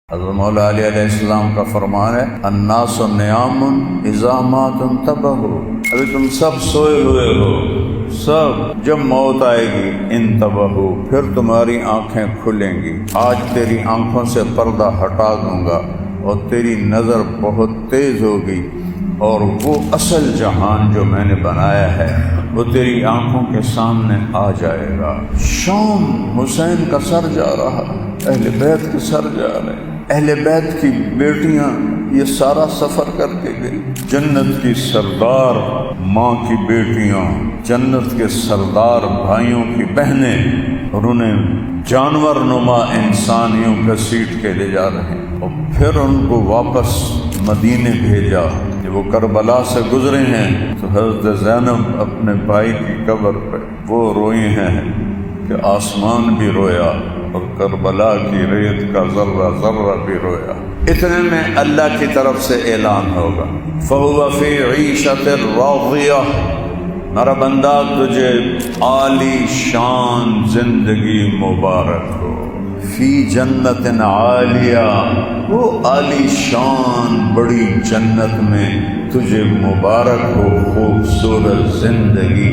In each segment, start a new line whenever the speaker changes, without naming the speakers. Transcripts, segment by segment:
حضرت مولا علی علیہ السلام کا فرمان ہے الناس نیام اذا مات انتبہوا، ابھی تم سب سوئے ہوئے ہو، سب جب موت آئے گی انتبہوا، پھر تمہاری آنکھیں کھلیں گی۔ آج تیری آنکھوں سے پردہ ہٹا دوں گا اور تیری نظر بہت تیز ہوگی، اور وہ اصل جہان جو میں نے بنایا ہے وہ تیری آنکھوں کے سامنے آ جائے گا۔ شام حسین کا سر جا رہا، اہل بیت کے سر جا رہے، اہل بیت کی بیٹیاں یہ سارا سفر کر کے گئی، جنت کی سردار ماں کی بیٹیاں، جنت کے سردار بھائیوں کی بہنیں، اور انہیں جانور نما انسانیوں گھسیٹ کے لے جا رہے ہیں، اور پھر ان کو واپس مدینے بھیجا۔ جب وہ کربلا سے گزرے ہیں تو حضرت زینب اپنے بھائی کی قبر پہ وہ روئی ہیں کہ آسمان بھی رویا اور کربلا کی ریت کا ذرہ ذرہ بھی رویا۔ اتنے میں اللہ کی طرف سے اعلان ہوگا فَهُوَ فِي عِيشَةٍ رَاضِيَةٍ، میرا بندہ تجھے عالی شان زندگی مبارک ہو، فی جنت عالیہ، وہ عالی شان بڑی جنت میں تجھے مبارک ہو، خوبصورت زندگی،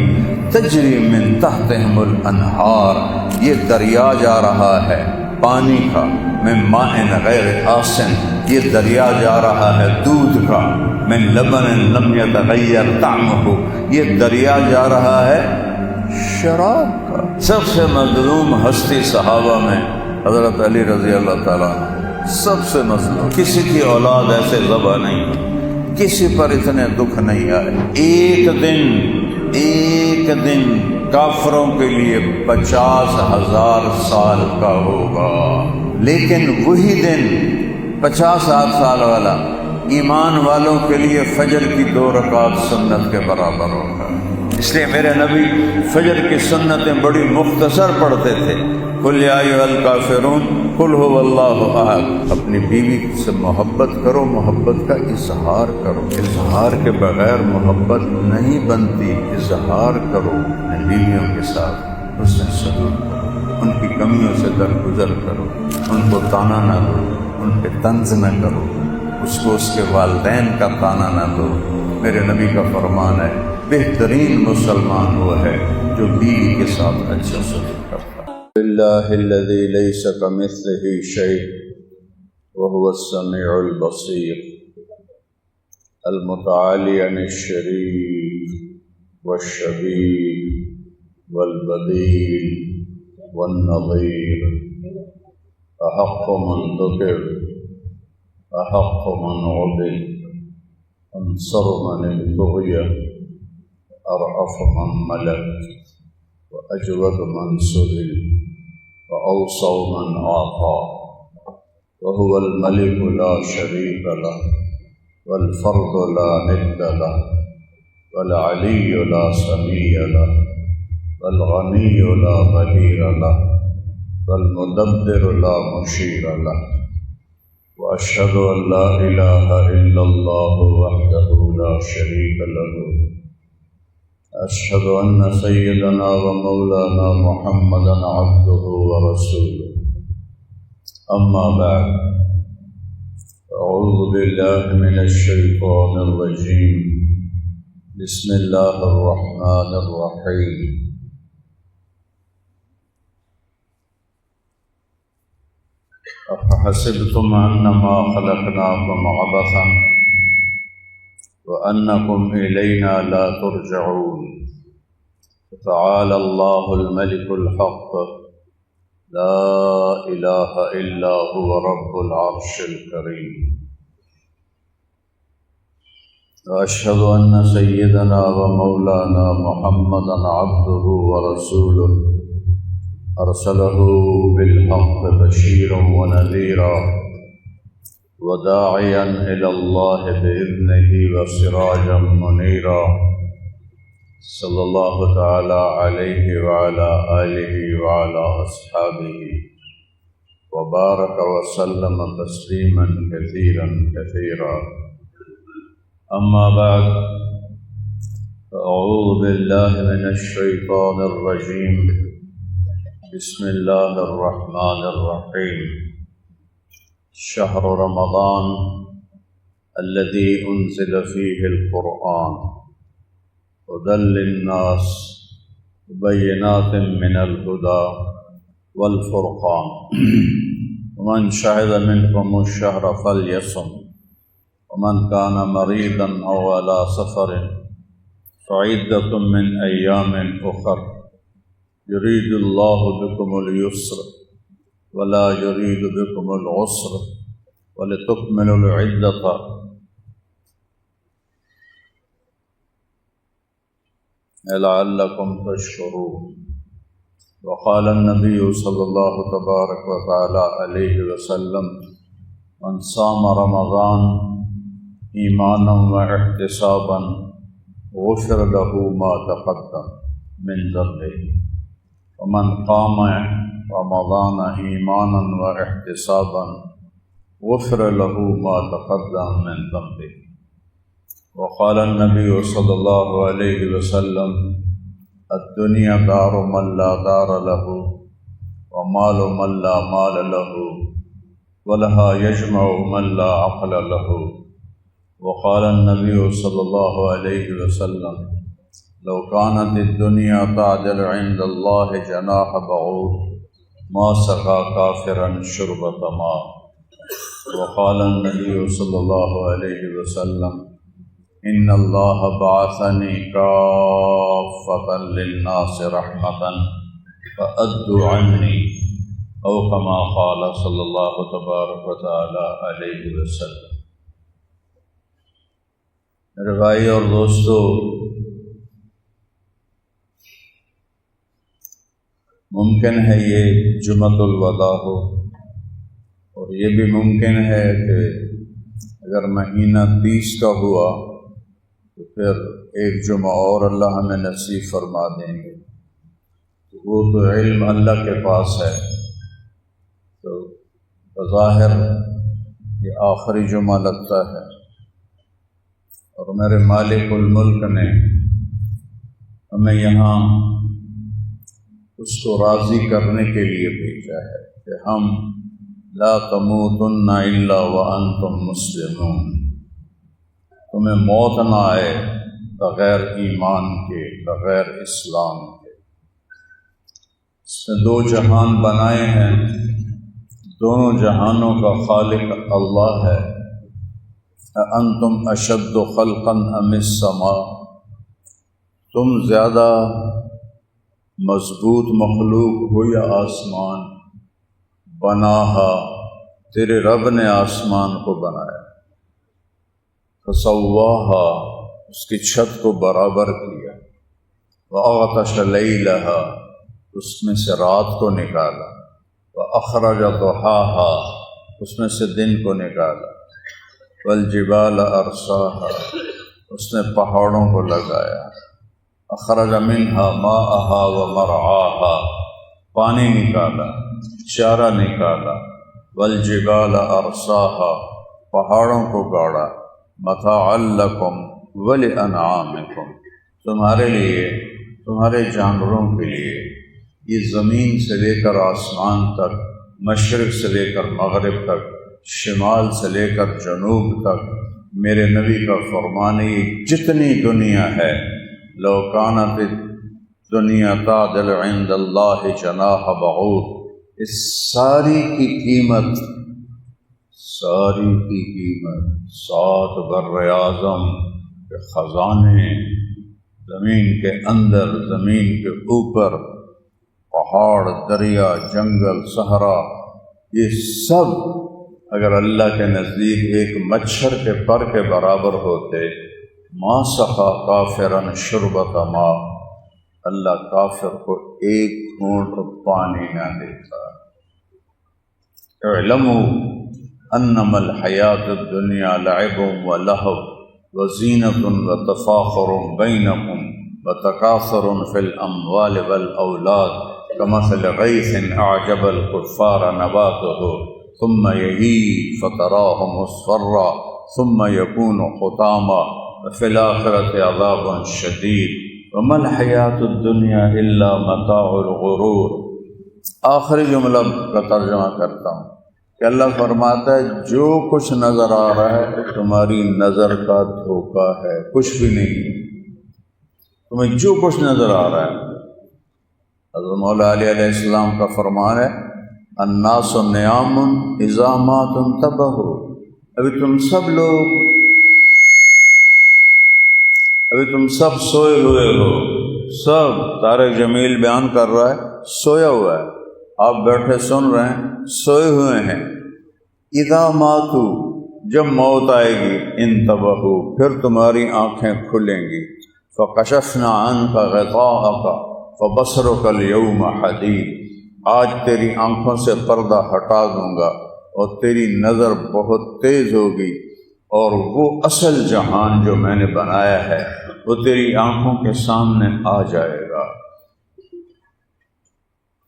تجری من تحتہم الانہار، یہ دریا جا رہا ہے پانی کا، من ماء غیر آسن، یہ دریا جا رہا ہے دودھ کا، من لبن لم یتغیر طعمہ، یہ دریا جا رہا ہے شراب کا۔ سب سے مظلوم ہستی صحابہ میں حضرت علی رضی اللہ تعالیٰ عنہ، سب سے مظلوم، کسی کی اولاد ایسے ذبح نہیں، کسی پر اتنے دکھ نہیں آئے۔ ایک دن کافروں کے لیے 50,000 سال کا ہوگا، لیکن وہی دن 50,000 سال والا ایمان والوں کے لیے فجر کی 2 رکعت سنت کے برابر ہوگا۔ اس لیے میرے نبی فجر کی سنتیں بڑی مختصر پڑھتے تھے، قل یا ایھا الکافرون قل ھو اللہ احد۔ اپنی بیوی سے محبت کرو، محبت کا اظہار کرو، اظہار کے بغیر محبت نہیں بنتی، اظہار کرو اپنی بیویوں کے ساتھ، حسن سلوک کرو، ان کی کمیوں سے درگزر کرو، ان کو تانا نہ دو، ان پہ طنز نہ کرو، اس کو اس کے والدین کا تانا نہ دو۔ میرے نبی کا فرمان ہے بہترین مسلمان وہ ہے جو بیوی کے ساتھ اچھا سلوک کرتا ہے۔ للہ الذی لیس کمثلہ شیء وہو السمیع البصیر، المتعالی عن الشریک والشبیہ والبدیل والنظیر، احق من ذکر، احق من عبد، انصر من ابتغی، ارأف من ملک، وأجود من سئل، وأوصى من عافى، وهو الملك لا شريك له، والفرد لا ند له، والعلي لا سمي له، والغني لا ظهير له، والمدبر لا مشير له، وأشهد أن لا إله إلا الله وحده لا شريك له، أشهد أن سيدنا ومولانا محمدا عبده ورسوله، أما بعد، أعوذ بالله من الشيطان الرجيم، بسم الله الرحمن الرحيم، أفحسبتم أنما خلقناكم عبثا وأنكم إلينا لا ترجعون، تعالى الله الملك الحق، لا إله إلا هو رب العرش الكريم، وأشهد أن سيدنا ومولانا محمدا عبده ورسوله، أرسله بالحق بشيرا ونذيرا وداعيا إلى الله بإذنه وسراجا منيرا، صلى الله تعالى عليه وعلى آله وعلى أصحابه وبارك وسلم تسليما كثيرا كثيرا، أما بعد، أعوذ بالله من الشيطان الرجيم، بسم الله الرحمن الرحيم، شهر رمضان الذي أنزل فيه القرآن هدى للناس وبينات من الهدى والفرقان ومن شهد منكم الشهر فليصم ومن كان مريضا أو على سفر فعدة من أيام أخر يريد الله بكم اليسر ولا يريد بكم العسر ولتكملوا العدة لعلكم تشكرون. وقال النبي صلى الله تبارك وتعالى عليه وسلم من صام رمضان ایمانا و احتسابا غفر له ما تقدم من ذنبه ومن قام رمضان ایمانا و احتسابا غفر له ما تقدم من ذنبه. وقال النبي صلى الله عليه وسلم الدنيا دار من لا دار له ومال من لا مال له ولها يجمع من لا عقل له. وقال النبي صلى الله عليه وسلم لو كانت الدنيا تعدل عند الله جناح بعوض ما سقى كافرا شربة ماء. وقال النبي صلى الله عليه وسلم إن الله بعثني كافة للناس رحمة فأدوا عني أو كما قال صلى الله تبارك وتعالى عليه وسلم. میرے بھائی اور دوستو، ممکن ہے یہ جمعۃ الوداع ہو، اور یہ بھی ممکن ہے کہ اگر مہینہ 30 کا ہوا تو پھر ایک جمعہ اور اللہ ہمیں نصیب فرما دیں گے. وہ تو علم اللہ کے پاس ہے. تو بظاہر یہ آخری جمعہ لگتا ہے، اور میرے مالک الملک نے ہمیں یہاں اس کو راضی کرنے کے لیے بھیجا ہے کہ ہم لا تموتن الا وانتم مسلمون، تمہیں موت نہ آئے بغیر ایمان کے، بغیر اسلام کے. اس نے 2 جہان بنائے ہیں، دونوں جہانوں کا خالق اللہ ہے. انتم اشد خلقا ام السماء، تم زیادہ مضبوط مخلوق ہو یا آسمان؟ بناہا، تیرے رب نے آسمان کو بنایا. فسواہا، اس کی چھت کو برابر کیا. واغطش لیلہا، اس میں سے رات کو نکالا. واخرج ضحاہا، اس میں سے دن کو نکالا. والجبال ارساہا، اس نے پہاڑوں کو لگایا. اخرج منہا ماءہا ومرعاہا، پانی نکالا، چارہ نکالا. والجبال ارساہا، پہاڑوں کو گاڑا. متاعا لکم ولانعامکم، تمہارے لیے، تمہارے جانوروں کے لیے. یہ زمین سے لے کر آسمان تک، مشرق سے لے کر مغرب تک، شمال سے لے کر جنوب تک میرے نبی کا فرمان ہے. یہ جتنی دنیا ہے، لو کانت الدنیا تعدل عند اللہ جناح بعوض، اس ساری کی قیمت، ساری کی قیمت 7 بر اعظم کے خزانے، زمین کے اندر، زمین کے اوپر، پہاڑ، دریا، جنگل، صحرا، یہ سب اگر اللہ کے نزدیک ایک مچھر کے پر کے برابر ہوتے، ما سقا کافرا شربۃ ماء، اللہ کافر کو ایک گھونٹ پانی نہ دیتا. اعلموا انما الحیات الدنیا لعب ولہو وزینۃ وتفاخر بینکم وتکاثر فی الاموال والاولاد کمثل غیث اعجب الکفار نباتہ ثم یہیج فتراہ مصفرا ثم یکون حطاما وفی الآخرۃ عذاب شدید وما الحیاۃ الدنیا الا متاع الغرور. آخری جملہ کا ترجمہ کرتا ہوں. کہ اللہ فرماتا ہے جو کچھ نظر آ رہا ہے تمہاری نظر کا دھوکہ ہے، کچھ بھی نہیں، تمہیں جو کچھ نظر آ رہا ہے۔ حضرت مولا علی علیہ السلام کا فرمان ہے الناس نیام اذا ما تنتبہوا۔ ابھی تم سب سوئے ہوئے ہو، سب طارق جمیل بیان کر رہا ہے سویا ہوا ہے، آپ بیٹھے سن رہے ہیں، سوئے ہوئے ہیں۔ اذا ماتوا، جب موت آئے گی، انتبہوا، پھر تمہاری آنکھیں کھلیں گی۔ فکشفنا عنک غطاءک فبصرک اليوم حدید، آج تیری آنکھوں سے پردہ ہٹا دوں گا اور تیری نظر بہت تیز ہوگی، اور وہ اصل جہان جو میں نے بنایا ہے وہ تیری آنکھوں کے سامنے آ جائے گا۔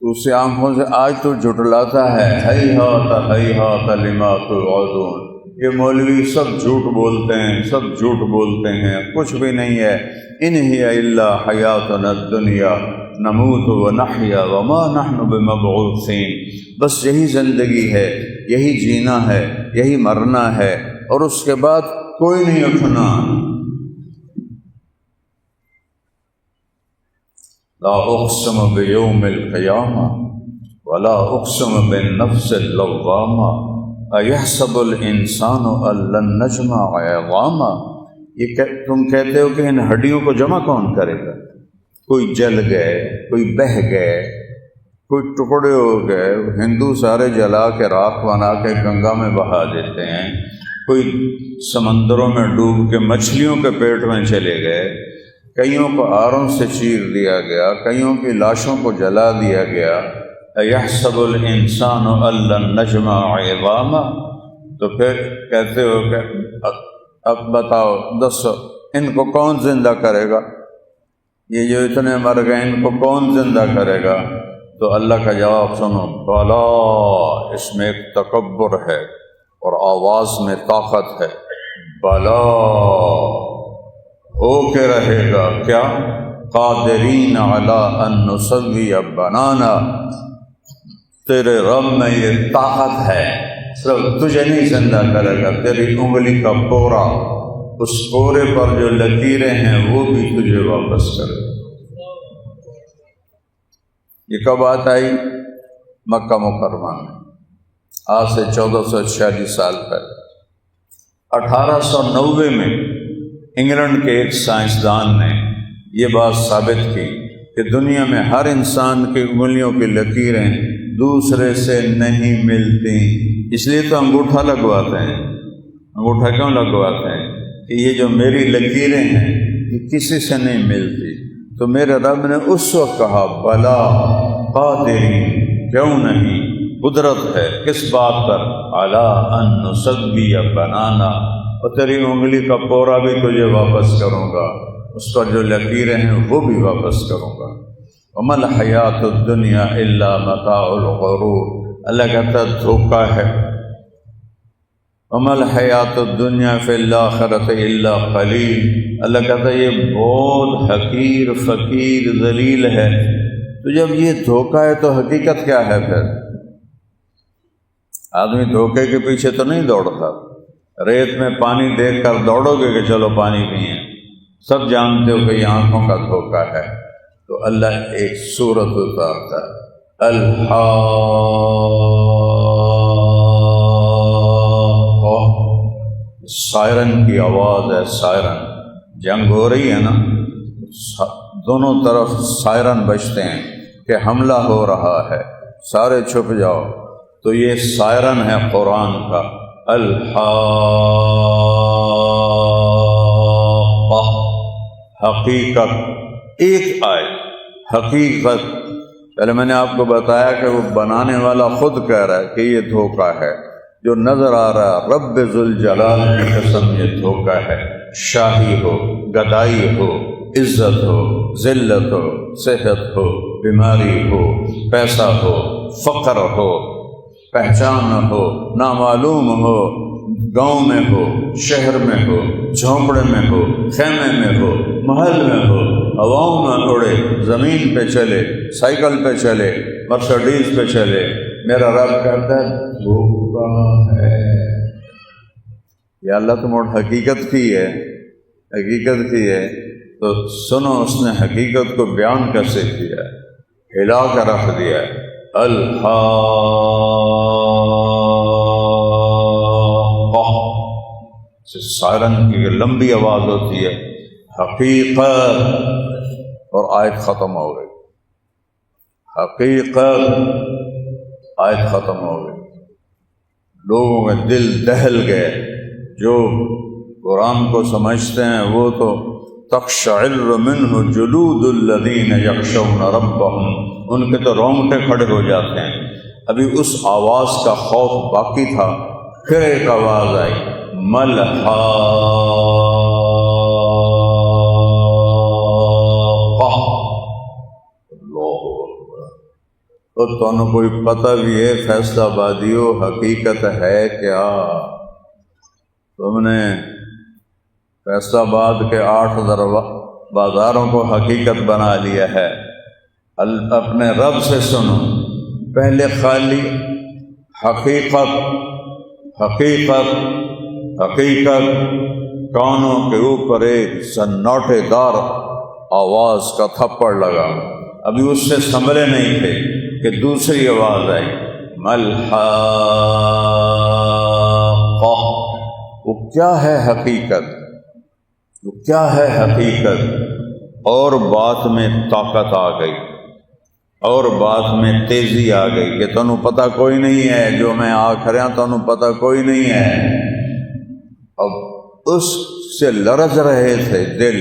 اسے آنکھوں سے آج تو جھٹلاتا ہے، ہیہات لما توعدون۔ یہ مولوی سب جھوٹ بولتے ہیں، کچھ بھی نہیں ہے۔ ان ہی الا حیاتنا الدنیا نموت ونحیا وما نحن بمبعوثین، بس یہی زندگی ہے، یہی جینا ہے، یہی مرنا ہے، اور اس کے بعد کوئی نہیں اٹھنا۔ لا اقسم بیوم القیامہ ولا اقسم بالنفس اللوامہ ایحسب الانسان ان لن نجمع عظامہ۔ یہ تم کہتے ہو کہ ان ہڈیوں کو جمع کون کرے گا؟ کوئی جل گئے، کوئی بہہ گئے، کوئی ٹکڑے ہو گئے، ہندو سارے جلا کے راکھ بنا کے گنگا میں بہا دیتے ہیں، کوئی سمندروں میں ڈوب کے مچھلیوں کے پیٹ میں چلے گئے، کئیوں کو آروں سے چیر دیا گیا، کئیوں کی لاشوں کو جلا دیا گیا۔ یحسب الانسان ان لن نجمع عظامہ، تو پھر کہتے ہو کہ اب بتاؤ، دسو ان کو کون زندہ کرے گا؟ یہ جو اتنے مر گئے ان کو کون زندہ کرے گا؟ تو اللہ کا جواب سنو، بلا، اس میں ایک تکبر ہے اور آواز میں طاقت ہے، بلا، ہو کے رہے گا۔ کیا؟ قادرین علی ان نسوی بنانا، تیرے رب میں یہ طاقت ہے، صرف تجھے نہیں زندہ کرے گا، تیری انگلی کا پورا، اس پورے پر جو لکیریں ہیں وہ بھی تجھے واپس کرے گا۔ یہ کب بات آئی؟ مکہ مکرمہ میں، آج سے 1446 سال پہلے۔ 1890 میں انگلینڈ کے ایک سائنسدان نے یہ بات ثابت کی کہ دنیا میں ہر انسان کی انگلیوں کی لکیریں دوسرے سے نہیں ملتی، اس لیے تو انگوٹھا لگواتے ہیں۔ انگوٹھا کیوں لگواتے ہیں؟ کہ یہ جو میری لکیریں ہیں یہ کسی سے نہیں ملتی۔ تو میرے رب نے اس وقت کہا بلا، قادرین، کیوں نہیں، قدرت ہے، کس بات پر؟ علی ان نسوی بنانا، اور تیری انگلی کا پورا بھی تجھے واپس کروں گا، اس پر جو لکیریں ہیں وہ بھی واپس کروں گا۔ وما الحیات الدنیا الا متاع الغرور، اللہ کہتا ہے دھوکہ ہے۔ وما الحیات الدنیا فی الآخرۃ الا قلیل، اللہ کہتا ہے یہ بہت حقیر، فقیر، ذلیل ہے۔ تو جب یہ دھوکہ ہے تو حقیقت کیا ہے پھر؟ آدمی دھوکے کے پیچھے تو نہیں دوڑتا، ریت میں پانی دیکھ کر دوڑو گے کہ چلو پانی پئیں، سب جانتے ہو کہ یہ آنکھوں کا دھوکہ ہے۔ تو اللہ ایک سورت اتارتا ہے، الحاقہ، سائرن کی آواز ہے، سائرن، جنگ ہو رہی ہے نا، دونوں طرف سائرن بجتے ہیں کہ حملہ ہو رہا ہے، سارے چھپ جاؤ۔ تو یہ سائرن ہے قرآن کا، الحاقہ، حقیقت، ایک آیت، حقیقت۔ پہلے میں نے آپ کو بتایا کہ وہ بنانے والا خود کہہ رہا ہے کہ یہ دھوکہ ہے، جو نظر آ رہا ہے رب ذوالجلال کی قسم یہ دھوکہ ہے۔ شاہی ہو، گدائی ہو، عزت ہو، ذلت ہو، صحت ہو، بیماری ہو، پیسہ ہو، فقر ہو، پہچان ہو، نامعلوم ہو، گاؤں میں ہو، شہر میں ہو، جھونپڑے میں ہو، خیمے میں ہو، محل میں ہو، ہواؤں میں اڑے، زمین پہ چلے، سائیکل پہ چلے، مرسڈیز پہ چلے، میرا رب کہتا ہے دھوکہ ہے. یا اللہ تم اور حقیقت کی ہے، حقیقت کی ہے تو سنو اس نے حقیقت کو بیان کیسے کیا ہے، ہلا کر رکھ دیا ہے. الحاقہ سائرن کی لمبی آواز ہوتی ہے، حقیقت، اور آیت ختم ہو گئی. حقیقت، آیت ختم ہو گئی. لوگوں کے دل دہل گئے. جو قرآن کو سمجھتے ہیں وہ تو تقشعر منہ جلود الذین یخشون ربہم، ان کے تو رونگٹے کھڑے ہو جاتے ہیں. ابھی اس آواز کا خوف باقی تھا، پھر ایک آواز آئی، ملحاقہ. اللہ اکبر. تو تمہیں کوئی پتہ بھی ہے فیصلہ آبادیو حقیقت ہے کیا؟ تم نے فیصلہ آباد کے 8 بازاروں کو حقیقت بنا لیا ہے. اپنے رب سے سنو، پہلے خالی حقیقت حقیقت حقیقت، کانوں کے اوپر ایک سناٹے دار آواز کا تھپڑ لگا. ابھی اس سے سنبھلے نہیں تھے کہ دوسری آواز آئی، ملحاقہ. وہ کیا ہے حقیقت؟ وہ کیا ہے حقیقت؟ اور بات میں طاقت آ گئی، اور بات میں تیزی آ گئی کہ تنوں پتہ کوئی نہیں ہے، جو میں آکھ رہا تنوں پتہ کوئی نہیں ہے. اب اس سے لرز رہے تھے دل،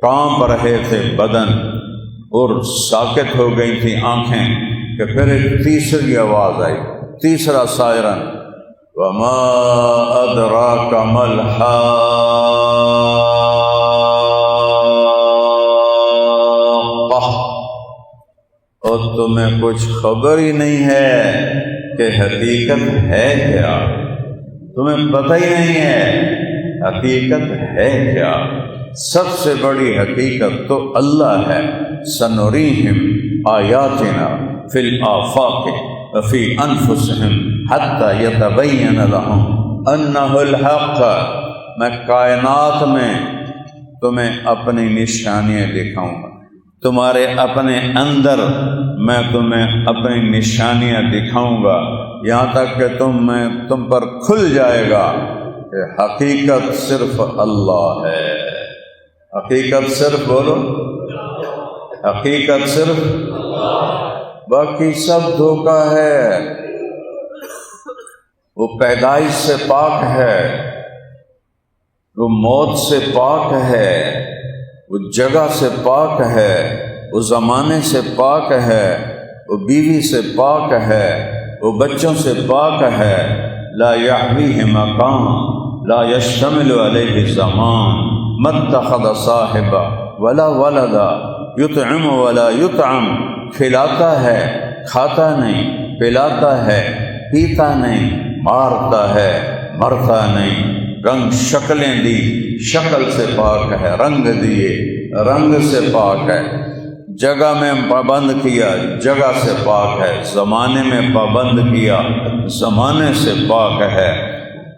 کانپ رہے تھے بدن، اور ساکت ہو گئی تھی آنکھیں کہ پھر ایک تیسری آواز آئی، تیسرا سائرن، وما ادراک ما الحاقہ. اور تمہیں کچھ خبر ہی نہیں ہے کہ حقیقت ہے کیا، تمہیں پتہ ہی نہیں ہے حقیقت ہے کیا. سب سے بڑی حقیقت تو اللہ ہے. سنریہم آیاتنا فی الآفاق وفی انفسہم حتی یتبین لہم انہ الحق. میں کائنات میں تمہیں اپنی نشانیاں دکھاؤں گا، تمہارے اپنے اندر میں تمہیں اپنی نشانیاں دکھاؤں گا، یہاں تک کہ تم پر کھل جائے گا کہ حقیقت صرف اللہ ہے. حقیقت صرف بولو، حقیقت صرف باقی سب دھوکہ ہے. وہ پیدائش سے پاک ہے، وہ موت سے پاک ہے، وہ جگہ سے پاک ہے، وہ زمانے سے پاک ہے، وہ بیوی سے پاک ہے، وہ بچوں سے پاک ہے. لا یحویہ مکان لا یشتمل علیہ زمان، متخذ صاحبہ ولا ولدا، یطعم ولا یطعم. کھلاتا ہے، کھاتا نہیں، پلاتا ہے، پیتا نہیں، مارتا ہے، مرتا نہیں. رنگ شکلیں دی، شکل سے پاک ہے، رنگ دیے، رنگ سے پاک ہے. جگہ میں پابند کیا، جگہ سے پاک ہے. زمانے میں پابند کیا، زمانے سے پاک ہے.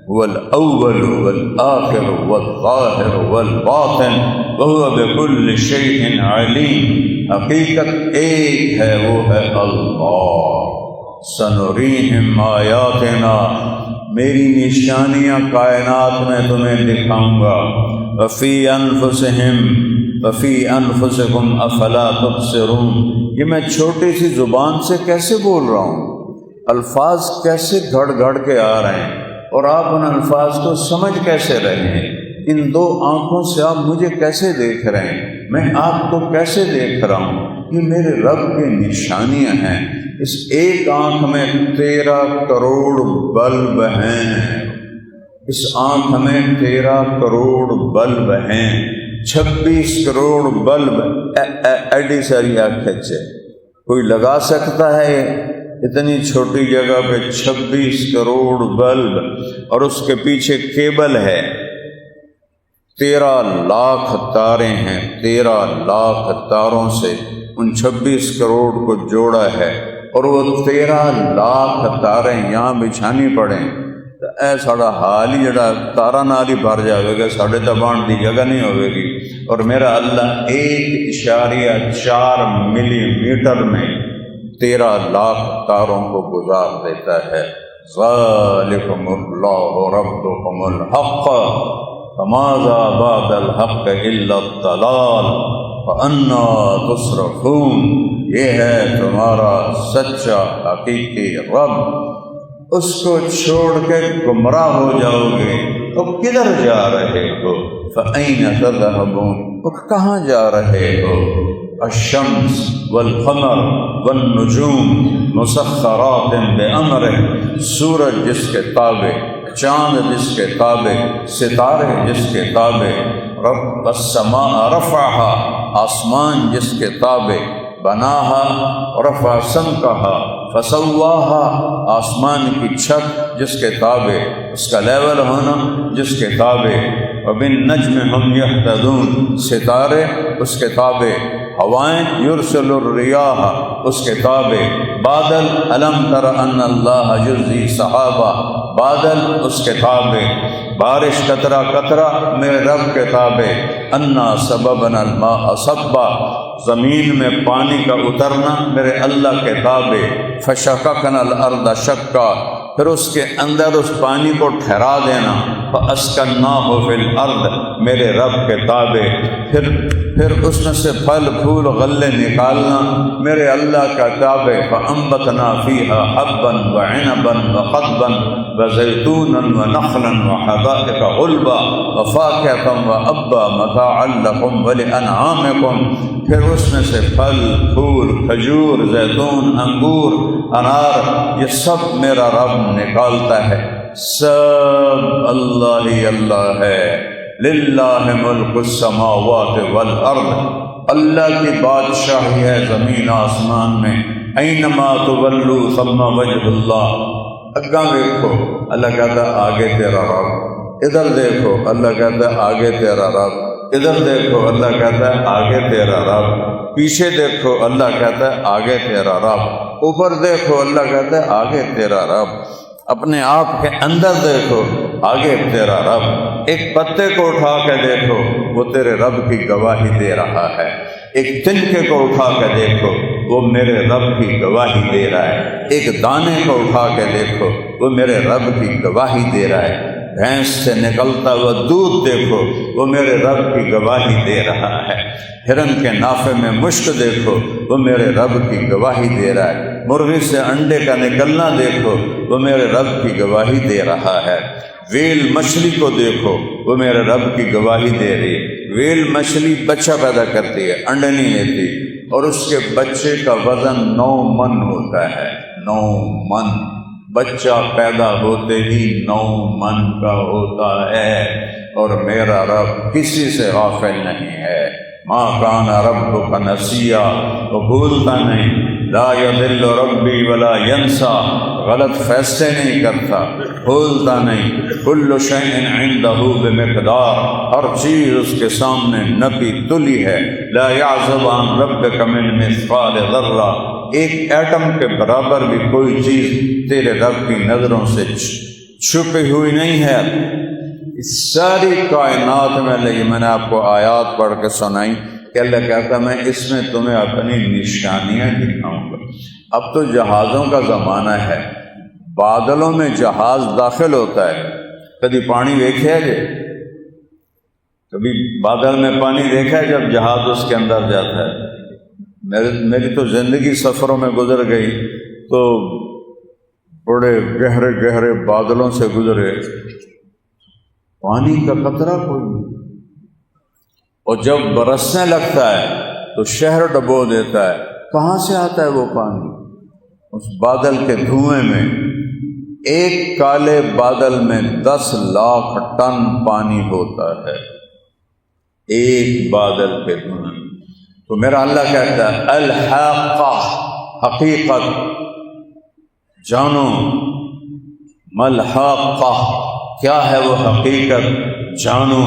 والاول والآخر والظاہر والباطن وهو بكل شيء علیم. حقیقت ایک ہے، وہ ہے اللہ. سنریہم آیاتنا، میری نشانیاں کائنات میں تمہیں دکھاؤں گا. وفی انفسہم وفی انفسکم افلا تبصرون. یہ میں چھوٹی سی زبان سے کیسے بول رہا ہوں، الفاظ کیسے گھڑ گھڑ کے آ رہے ہیں، اور آپ ان الفاظ کو سمجھ کیسے رہے ہیں. ان 2 آنکھوں سے آپ مجھے کیسے دیکھ رہے ہیں، میں آپ کو کیسے دیکھ رہا ہوں. یہ میرے رب کی نشانیاں ہیں. اس ایک آنکھ میں 13 کروڑ بلب ہیں، اس آنکھ میں 13 کروڑ بلب ہیں. 26 کروڑ بلب ایڈی ساری آنکھیں سے کوئی لگا سکتا ہے؟ اتنی چھوٹی جگہ پہ 26 کروڑ بلب، اور اس کے پیچھے کیبل ہے. 13 لاکھ تارے ہیں، 13 لاکھ تاروں سے ان 26 کروڑ کو جوڑا ہے. اور وہ 13 لاکھ تارے یہاں بچھانی پڑیں تو اے ساڑا حال ہی جڑا تارا نال ہی بھر جاوے گا، ساڑے دبان دی جگہ نہیں ہوئے گی۔ اور میرا اللہ 1.4 ملی میٹر میں 13 لاکھ تاروں کو گزار دیتا ہے۔ ذالکم اللہ ربکم الحق فماذا بعد الحق الا الضلال فأنا تصرفون۔ یہ ہے تمہارا سچا حقیقی رب، اس کو چھوڑ کے گمراہ ہو جاؤ گے تو کدھر جا رہے ہو؟ فأین تذهبون، تو کہاں جا رہے ہو؟ الشمس والقمر والنجوم مسخرات بامرہ، سورج جس کے تابع، چاند جس کے تابع، ستارے جس کے تابع، رب السماء رفعها، آسمان جس کے تابع، بناها رفع سمکها فسواها، آسمان کی چھت جس کے تابع، اس کا لیول ہونا جس کے تابع، وبالنجم هم يهتدون، ستارے اس کے تابع، ہوائیں یرسل الریاح اس کے تابع، بادل الم تر ان اللہ یزی صحابہ، بادل اس کے تابع، بارش قطرہ قطرہ میرے رب کے تابع، انا سببنا الماء صبا، زمین میں پانی کا اترنا میرے اللہ کے تابع، فشققنا الارض شقا، پھر اس کے اندر اس پانی کو ٹھہرا دینا، فاسکناہ فی الارض میرے رب کے تابع، پھر اس میں سے پھل پھول غلے نکالنا میرے اللہ کا تابع، فانبتنا فیہا حبا وعنبا وقضبا وزیتونا ونخلا وحدائق غلبا وفاکہۃ وابا متاعا لکم ولانعامکم، پھر اس میں سے پھل پھول کھجور زیتون انگور انار یہ سب میرا رب نکالتا ہے، سب اللہ ہی اللہ ہے۔ للہ ملک السماوات والارض، اللہ کی بادشاہی ہے زمین آسمان میں، اینما تولوا ثم وجہ اللہ، اگاں دیکھو اللہ کہتا ہے آگے تیرا رب، ادھر دیکھو اللہ کہتا ہے آگے تیرا رب، ادھر دیکھو اللہ کہتا ہے آگے تیرا رب، پیچھے دیکھو اللہ کہتا ہے آگے تیرا رب، اوپر دیکھو اللہ کہتا ہے آگے تیرا رب، اپنے آپ کے اندر دیکھو آگے تیرا رب، ایک پتے کو اٹھا کے دیکھو وہ تیرے رب کی گواہی دے رہا ہے، ایک تنکے کو اٹھا کے دیکھو وہ میرے رب کی گواہی دے رہا ہے، ایک دانے کو اٹھا کے دیکھو وہ میرے رب کی گواہی دے رہا ہے، بھینس سے نکلتا ہوا دودھ دیکھو وہ میرے رب کی گواہی دے رہا ہے، ہرن کے نافے میں مشک دیکھو وہ میرے رب کی گواہی دے رہا ہے، مرغی سے انڈے کا نکلنا دیکھو وہ میرے رب کی گواہی دے رہا ہے، ویل مچھلی کو دیکھو وہ میرے رب کی گواہی دے رہی ہے، ویل مچھلی بچہ پیدا کرتی ہے انڈے نہیں لیتی، اور اس کے بچے کا وزن 9 من ہوتا ہے، 9 من، بچہ پیدا ہوتے ہی 9 من کا ہوتا ہے، اور میرا رب کسی سے غافل نہیں ہے، ما کان ربک نسیا، وہ بھولتا نہیں، لا یضل ربی ولا ینسا، غلط فیصلے نہیں کرتا، بھولتا نہیں، کل شیء عندہ بمقدار، ہر چیز اس کے سامنے نپی تلی ہے، لا یعزب عن ربک من مثقال ذرہ، ایک ایٹم کے برابر بھی کوئی چیز تیرے رب کی نظروں سے چھپی ہوئی نہیں ہے۔ اس ساری کائنات میں لیکن میں نے آپ کو آیات پڑھ کے سنائی کہ اللہ کہتا میں اس میں تمہیں اپنی نشانیاں دکھاؤں گا۔ اب تو جہازوں کا زمانہ ہے، بادلوں میں جہاز داخل ہوتا ہے، کبھی پانی دیکھا ہے کبھی بادل میں پانی دیکھا ہے جب جہاز اس کے اندر جاتا ہے؟ میری تو زندگی سفروں میں گزر گئی تو بڑے گہرے گہرے بادلوں سے گزرے، پانی کا قطرہ کوئی نہیں، اور جب برسنے لگتا ہے تو شہر ڈبو دیتا ہے، کہاں سے آتا ہے وہ پانی؟ اس بادل کے دھوئیں میں، ایک کالے بادل میں 10 لاکھ ٹن پانی ہوتا ہے، ایک بادل کے دھوئیں۔ تو میرا اللہ کہتا ہے الحاقہ، حقیقت جانو، ملحاقہ، کیا ہے وہ حقیقت جانو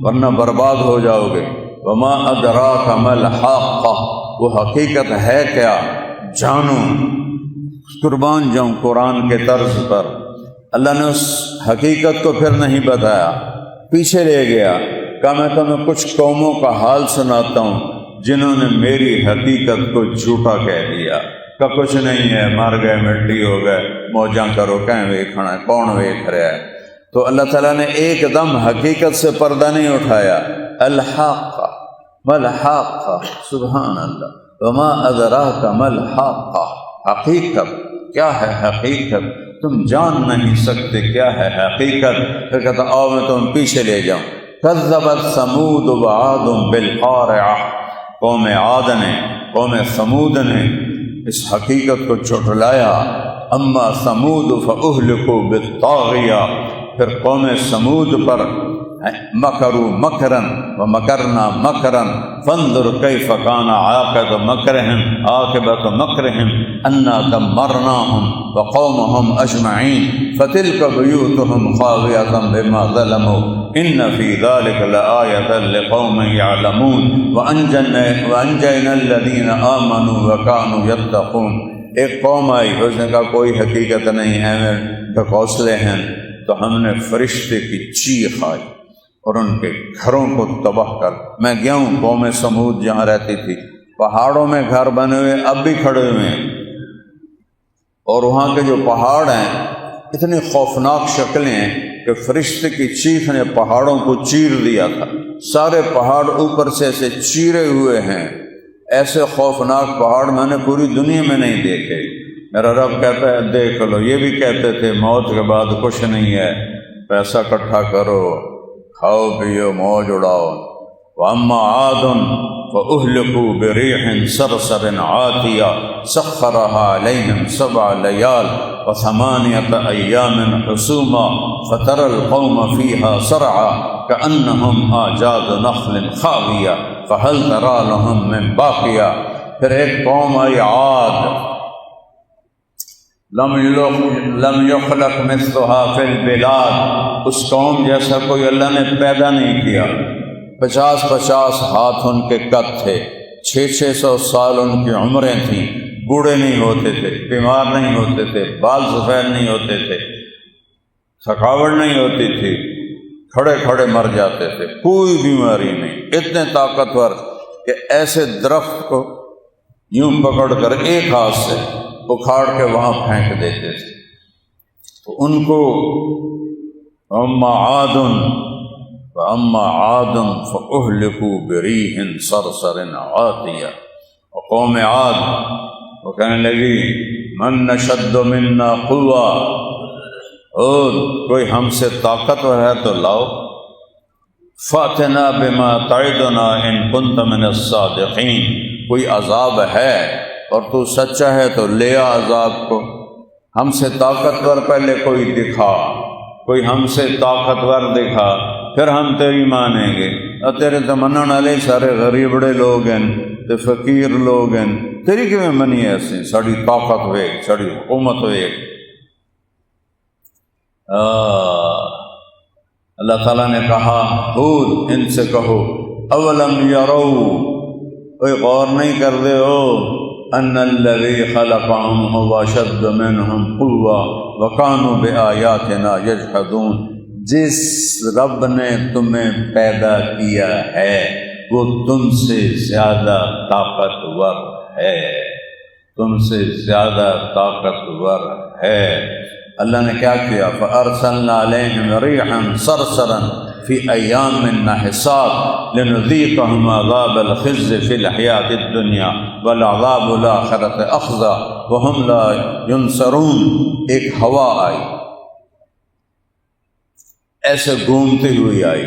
ورنہ برباد ہو جاؤ گے، وما ادراک ملحاقہ، وہ حقیقت ہے کیا جانو، قربان جاؤں قرآن کے طرز پر اللہ نے اس حقیقت کو پھر نہیں بتایا، پیچھے لے گیا، کہا میں تمہیں کچھ قوموں کا حال سناتا ہوں جنہوں نے میری حقیقت کو جھوٹا کہہ دیا، کہ کچھ نہیں ہے، مر گئے، مٹی ہو گئے، موجاں کرو، کہیں ویکھنا ہے، کون ویکھ رہا ہے۔ تو اللہ تعالیٰ نے ایک دم حقیقت سے پردہ نہیں اٹھایا، الحاقہ مالحاقہ، سبحان اللہ، وما ادراک مالحاقہ، حقیقت کیا ہے؟ حقیقت تم جان نہیں سکتے کیا ہے حقیقت۔ پھر کہتا آؤ میں تم پیچھے لے جاؤں۔ کذبت ثمود وعاد بالقارعہ، قوم عاد نے، قوم ثمود نے اس حقیقت کو جھٹلایا۔ اما ثمود فاہلکوا بالطاغیہ، پھر قوم ثمود پر مکروا مکرا ومکرنا مکرا فانظر کیف کان عاقبۃ مکرہم انا دمرناہم وقومہم اجمعین فتلک بیوتہم خاویۃ بما ظلموا ان فی ذلک لآیۃ لقوم یعلمون وانجینا الذین آمنوا وکانوا یتقون۔ ایک قوم آئی، اس نے کہا کوئی حقیقت نہیں ہے، ہمیں ڈھکوسلے ہیں، تو ہم نے فرشتے کی چیخ آئی اور ان کے گھروں کو تباہ کر۔ میں گیا ہوں قوم سمود جہاں رہتی تھی، پہاڑوں میں گھر بنے ہوئے اب بھی کھڑے ہوئے ہیں، اور وہاں کے جو پہاڑ ہیں اتنی خوفناک شکلیں ہیں کہ فرشتے کی چیخ نے پہاڑوں کو چیر دیا تھا، سارے پہاڑ اوپر سے ایسے چیرے ہوئے ہیں، ایسے خوفناک پہاڑ میں نے پوری دنیا میں نہیں دیکھے۔ میرا رب کہتا ہے دیکھ لو، یہ بھی کہتے تھے موت کے بعد کچھ نہیں ہے، پیسہ اکٹھا کرو، کھاؤ پیو، موج اڑاؤ۔ وَأَمَّا عَادٌ فَأُهْلِكُوا بِرِيحٍ صَرْصَرٍ عَاتِيَةٍ سَخَّرَهَا عَلَيْهِمْ 7 لَيَالٍ و8 أَيَّامٍ حُسُومًا فَتَرَى الْقَوْمَ فِيهَا صَرْعَىٰ كَأَنَّهُمْ أَعْجَازُ نَخْلٍ خَاوِيَةٍ فَهَلْ تَرَىٰ لَهُم مِّن بَاقِيَةٍ۔ پھر ایک قوم آئی عاد، لم یخلق مثلها فی البلاد، اس قوم جیسا کوئی اللہ نے پیدا نہیں کیا۔ 50 ہاتھ ان کے قد تھے، 600 سال ان کی عمریں تھیں، بوڑھے نہیں ہوتے تھے، بیمار نہیں ہوتے تھے، بال سفید نہیں ہوتے تھے، تھکاوٹ نہیں ہوتی تھی، کھڑے کھڑے مر جاتے تھے، کوئی بیماری نہیں، اتنے طاقتور کہ ایسے درخت کو یوں پکڑ کر ایک ہاتھ سے اکھاڑ کے وہاں پھینک دیتے تھے۔ تو ان کو اما عاد فاہلکوا بریح صرصر عاتیہ، وقوم عاد وہ کہنے لگی من نشد منا قوہ، اور کوئی ہم سے طاقتور ہے تو لاؤ، فاتنا بما تعدنا ان کنت من الصادقین، کوئی عذاب ہے اور تو سچا ہے تو لے آ عذاب کو، ہم سے طاقتور پہلے کوئی دکھا، کوئی ہم سے طاقتور دکھا، پھر ہم تیری مانیں گے۔ اور تیرے تو منن والے سارے غریبڑے لوگ ہیں، تے فقیر لوگ ہیں، تیری کیویں منی ایسی، ساری طاقت ہوئے، ساری حکومت ہوئے۔ اللہ تعالیٰ نے کہا ہود ان سے کہو اولم یرو، کوئی غور نہیں کر دے ہو، ان الذی خلقہم هو اشد منہم قوہ وکانوا بآیاتنا یجحدون، جس رب نے تمہیں پیدا کیا ہے وہ تم سے زیادہ طاقتور ہے، تم سے زیادہ طاقتور ہے۔ اللہ نے کیا کیا؟ فَأَرْسَلْنَا عَلَيْهِمْ رِيحًا صَرْصَرًا فِي أَيَّامٍ نَحِسَاتٍ لِنُذِيقَهُمْ عَذَابَ الْخِزْيِ فِي الْحَيَاةِ الدُّنْيَا وَالْعَذَابُ الْآخِرَةِ أَخْزَىٰ وَهُمْ لَا يُنصَرُونَ۔ ایک ہوا آئی، ایسے گھومتی ہوئی آئی،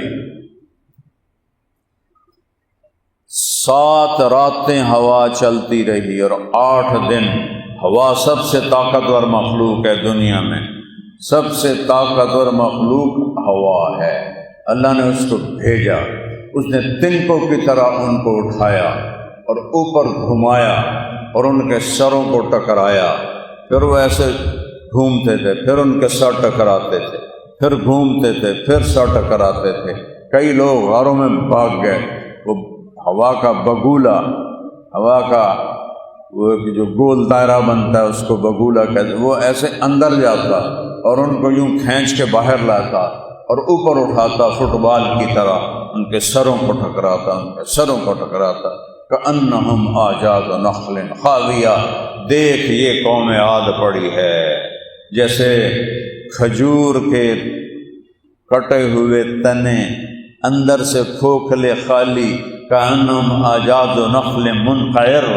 7 راتیں ہوا چلتی رہی اور 8 دن۔ ہوا سب سے طاقتور مخلوق ہے دنیا میں، سب سے طاقتور مخلوق ہوا ہے۔ اللہ نے اس کو بھیجا، اس نے تنکوں کی طرح ان کو اٹھایا اور اوپر گھمایا اور ان کے سروں کو ٹکرایا، پھر وہ ایسے گھومتے تھے، پھر ان کے سر ٹکراتے تھے، پھر گھومتے تھے، پھر سر ٹکراتے تھے۔ کئی لوگ غاروں میں بھاگ گئے، وہ ہوا کا بگولا، ہوا کا وہ ایک جو گول دائرہ بنتا ہے اس کو بگولا کہتے ہیں، وہ ایسے اندر جاتا اور ان کو یوں کھینچ کے باہر لاتا اور اوپر اٹھاتا فٹ بال کی طرح، ان کے سروں کو ٹکراتا، ان کے سروں کو ٹکراتا۔ کأنہم اعجاز نخل خاویہ، دیکھ یہ قوم عاد پڑی ہے جیسے کھجور کے کٹے ہوئے تنے اندر سے کھوکھلے خالی، کأنہم اعجاز نخل منقعر،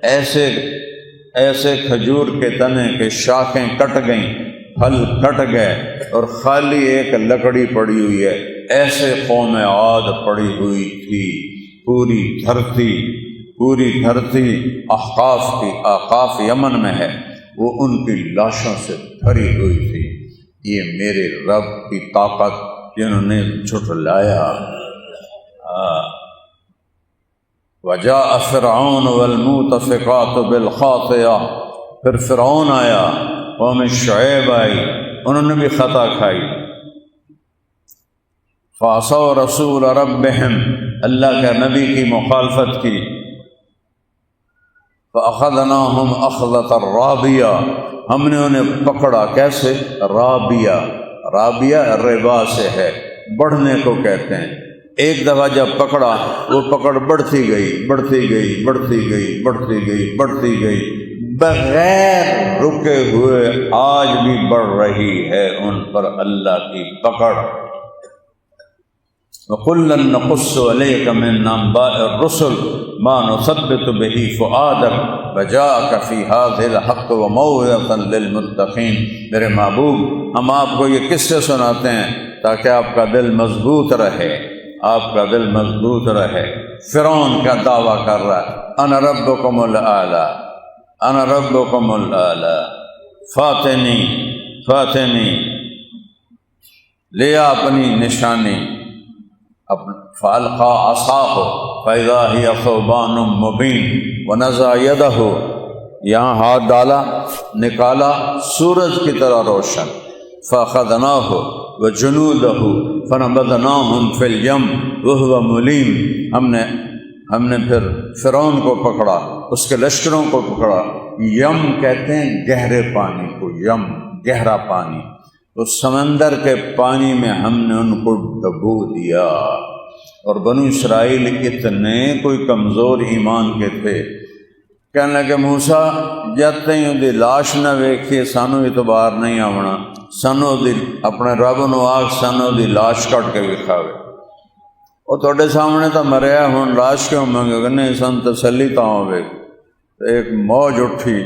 ایسے کھجور کے تنے کے شاخیں کٹ گئیں، پھل کٹ گئے اور خالی ایک لکڑی پڑی ہوئی ہے، ایسے قوم عاد پڑی ہوئی تھی۔ پوری دھرتی احقاف کی، احقاف یمن میں ہے، وہ ان کی لاشوں سے بھری ہوئی تھی۔ یہ میرے رب کی طاقت جنہوں نے جھٹلایا۔ وجاء فرعون والمؤتفقات بالخاطئہ، پھر فرعون آیا، قوم شعیب آئی، انہوں نے بھی خطا کھائی۔ فعصوا رسول ربہم، اللہ کے نبی کی مخالفت کی۔ فأخذناہم اخذۃ رابیہ، ہم نے انہیں پکڑا، کیسے؟ رابیہ، رابیہ ربا سے ہے، بڑھنے کو کہتے ہیں۔ ایک دفعہ جب پکڑا، وہ پکڑ بڑھتی گئی بغیر رکے ہوئے، آج بھی بڑھ رہی ہے ان پر اللہ کی پکڑ۔ وَكُلًّا نَقُصُّ عَلَيْكَ مِنْ أَنْبَاءِ الرُّسُلِ مَا نُثَبِّتُ بِهِ فُؤَادَكَ وَجَاءَكَ فِي هَٰذِهِ الْحَقُّ وَمَوْعِظَةً لِّلْمُتَّقِينَ، میرے محبوب ہم آپ کو یہ قصے سناتے ہیں تاکہ آپ کا دل مضبوط رہے، آپ کا دل مضبوط رہے۔ فرعون کا دعویٰ کر رہا ہے، انا ربکم الاعلی، انا ربکم الاعلی، فاتنی، لیا اپنی نشانی، فالقى عصاه فاذا هي ثعبان مبین ونزع یدہ، یہاں ہاتھ ڈالا، نکالا، سورج کی طرح روشن، فاخذناہ وجنودہ فنبذناہم فی الیم وہو ملیم، ہم نے پھر فرعون کو پکڑا، اس کے لشکروں کو پکڑا۔ یم کہتے ہیں گہرے پانی کو، یم گہرا پانی، تو سمندر کے پانی میں ہم نے ان کو ڈبو دیا۔ اور بنو اسرائیل اتنے کوئی کمزور ایمان کے تھے، کہنے لگے موسیٰ جد تائیں دی لاش نہ ویکھیے سانو اعتبار نہیں آونا، سانو دی اپنے رب نو آگ سانو دی لاش کٹ کے وکھاوے، اور تواڈے سامنے تو مریا ہن لاش کیوں منگے گا؟ نہیں سن تسلی تو ہوے۔ ایک موج اٹھی،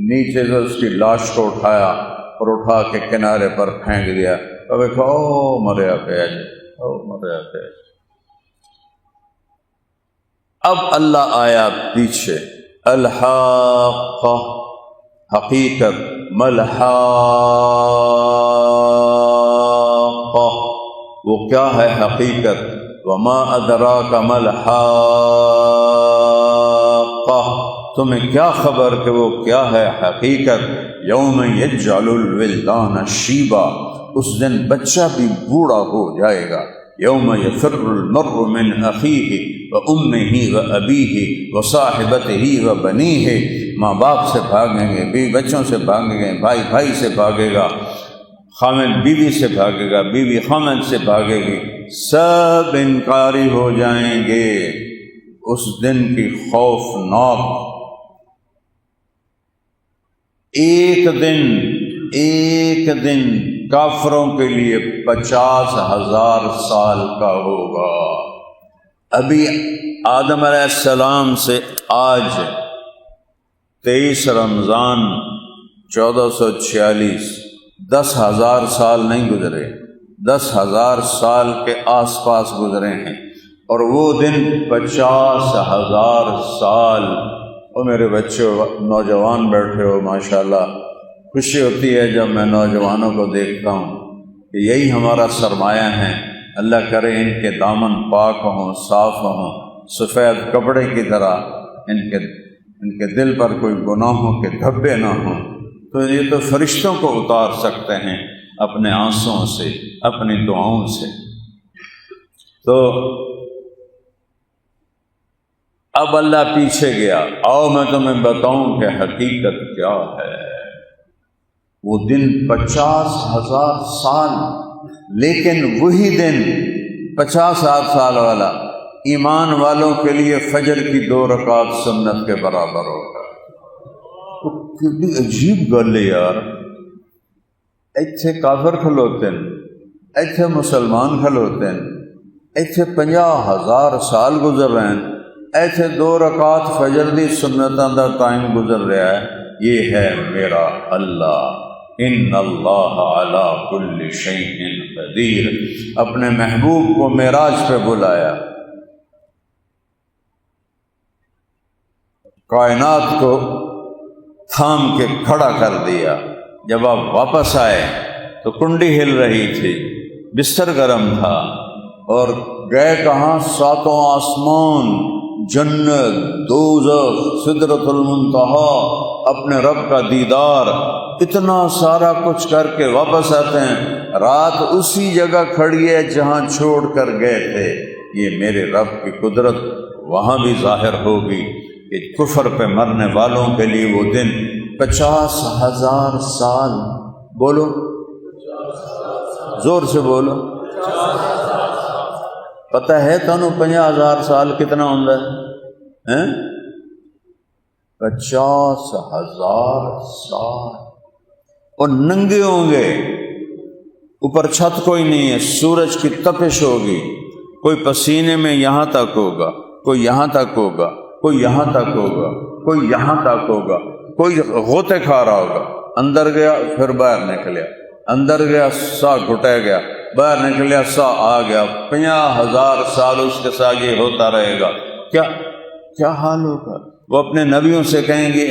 نیچے سے اس کی لاش کو اٹھایا اور اٹھا کے کنارے پر پھینک دیا، تو دیکھو او مریا پیا جی، او مریا پیا۔ اب اللہ آیا پیچھے، الحاقہ، حقیقت، ملحاقہ، وہ کیا ہے حقیقت؟ وما ادراک ملحاقہ، تمہیں کیا خبر کہ وہ کیا ہے حقیقت؟ یوم یجعل الولدان شیبا، اس دن بچہ بھی بوڑھا ہو جائے گا۔ یوم یفر المرء من اخیہ وامہ وابیہ وصاحبتہ وبنیہ، ماں باپ سے بھاگیں گے، بیوی بچوں سے بھاگیں گے، بھائی سے بھاگے گا، خامد بیوی سے بھاگے گا، بیوی خامد سے بھاگے گی، سب انکاری ہو جائیں گے اس دن کی خوفناک۔ ایک دن کافروں کے لیے 50,000 سال کا ہوگا۔ ابھی آدم علیہ السلام سے آج 23 رمضان 1446، 10,000 سال نہیں گزرے، 10,000 سال کے آس پاس گزرے ہیں، اور وہ دن 50,000 سال۔ اور میرے بچے نوجوان بیٹھے ہو، ماشاءاللہ خوشی ہوتی ہے جب میں نوجوانوں کو دیکھتا ہوں کہ یہی ہمارا سرمایہ ہیں۔ اللہ کرے ان کے دامن پاک ہوں، صاف ہوں، سفید کپڑے کی طرح، ان کے دل پر کوئی گناہوں کے دھبے نہ ہوں، تو یہ تو فرشتوں کو اتار سکتے ہیں اپنے آنسوؤں سے، اپنی دعاؤں سے۔ تو اب اللہ پیچھے گیا، آؤ میں تمہیں بتاؤں کہ حقیقت کیا ہے۔ وہ دن 50,000 سال، لیکن وہی دن 50,000 سال والا ایمان والوں کے لیے فجر کی 2 رکعت سنت کے برابر ہوگا۔ کتنی عجیب گل ہے یار، ایتھے کافر کھلوتے ہیں، ایتھے مسلمان کھلوتے ہیں، ایتھے 50,000 سال گزر رہے ہیں، ایتھے 2 رکعت فجر دی سنتاں دا ٹائم گزر رہا ہے۔ یہ ہے میرا اللہ، ان اللہ علی کل شیء قدیر۔ اپنے محبوب کو معراج پہ بلایا، کائنات کو تھام کے کھڑا کر دیا۔ جب آپ واپس آئے تو کنڈی ہل رہی تھی، بستر گرم تھا، اور گئے کہاں؟ 7 آسمان، جنت، دوزخ، سدرۃ المنتہا، اپنے رب کا دیدار، اتنا سارا کچھ کر کے واپس آتے ہیں، رات اسی جگہ کھڑی ہے جہاں چھوڑ کر گئے تھے۔ یہ میرے رب کی قدرت وہاں بھی ظاہر ہوگی کہ کفر پہ مرنے والوں کے لیے وہ دن 50,000 سال، بولو زور سے بولو، پتہ ہے تانوں 50,000 سال کتنا ہوتا ہے؟ 50,000 سال، اور ننگے ہوں گے، اوپر چھت کوئی نہیں ہے، سورج کی تپش ہوگی، کوئی پسینے میں یہاں تک ہوگا، کوئی یہاں تک ہوگا، کوئی یہاں تک ہوگا، کوئی یہاں تک ہوگا، کوئی غوطے کھا رہا ہوگا، اندر گیا پھر باہر نکلیا، اندر گیا سا گھٹے گیا، باہر نکلیا سا آ گیا، 50,000 سال اس کے ساتھ یہ ہوتا رہے گا۔ کیا حال ہوگا؟ وہ اپنے نبیوں سے کہیں گے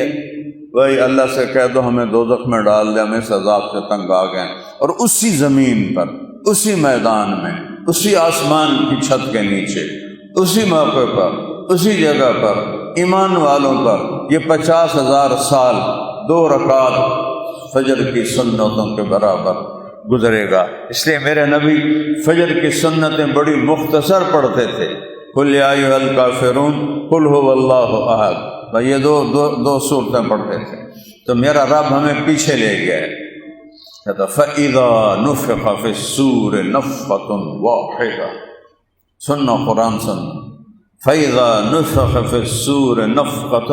بھائی اللہ سے کہہ دو ہمیں دوزخ میں ڈال دے، ہمیں اس عذاب سے تنگ آ گئے، اور اسی زمین پر، اسی میدان میں، اسی آسمان کی چھت کے نیچے، اسی موقع پر، اسی جگہ پر، ایمان والوں پر یہ 50,000 سال 2 رکعت فجر کی سنتوں کے برابر گزرے گا۔ اس لیے میرے نبی فجر کی سنتیں بڑی مختصر پڑھتے تھے، قل یا ایھا الکافرون قل ھو اللہ احد، بھائی یہ دو صورتیں پڑھتے تھے۔ تو میرا رب ہمیں پیچھے لے گیا ہے، کہتا فَإِذَا نُفِخَ فِي الصُّورِ نَفْخَةٌ وَاحِدَةٌ، سنو قرآن سنو، فَإِذَا نُفِخَ فِي الصُّورِ نَفْخَةٌ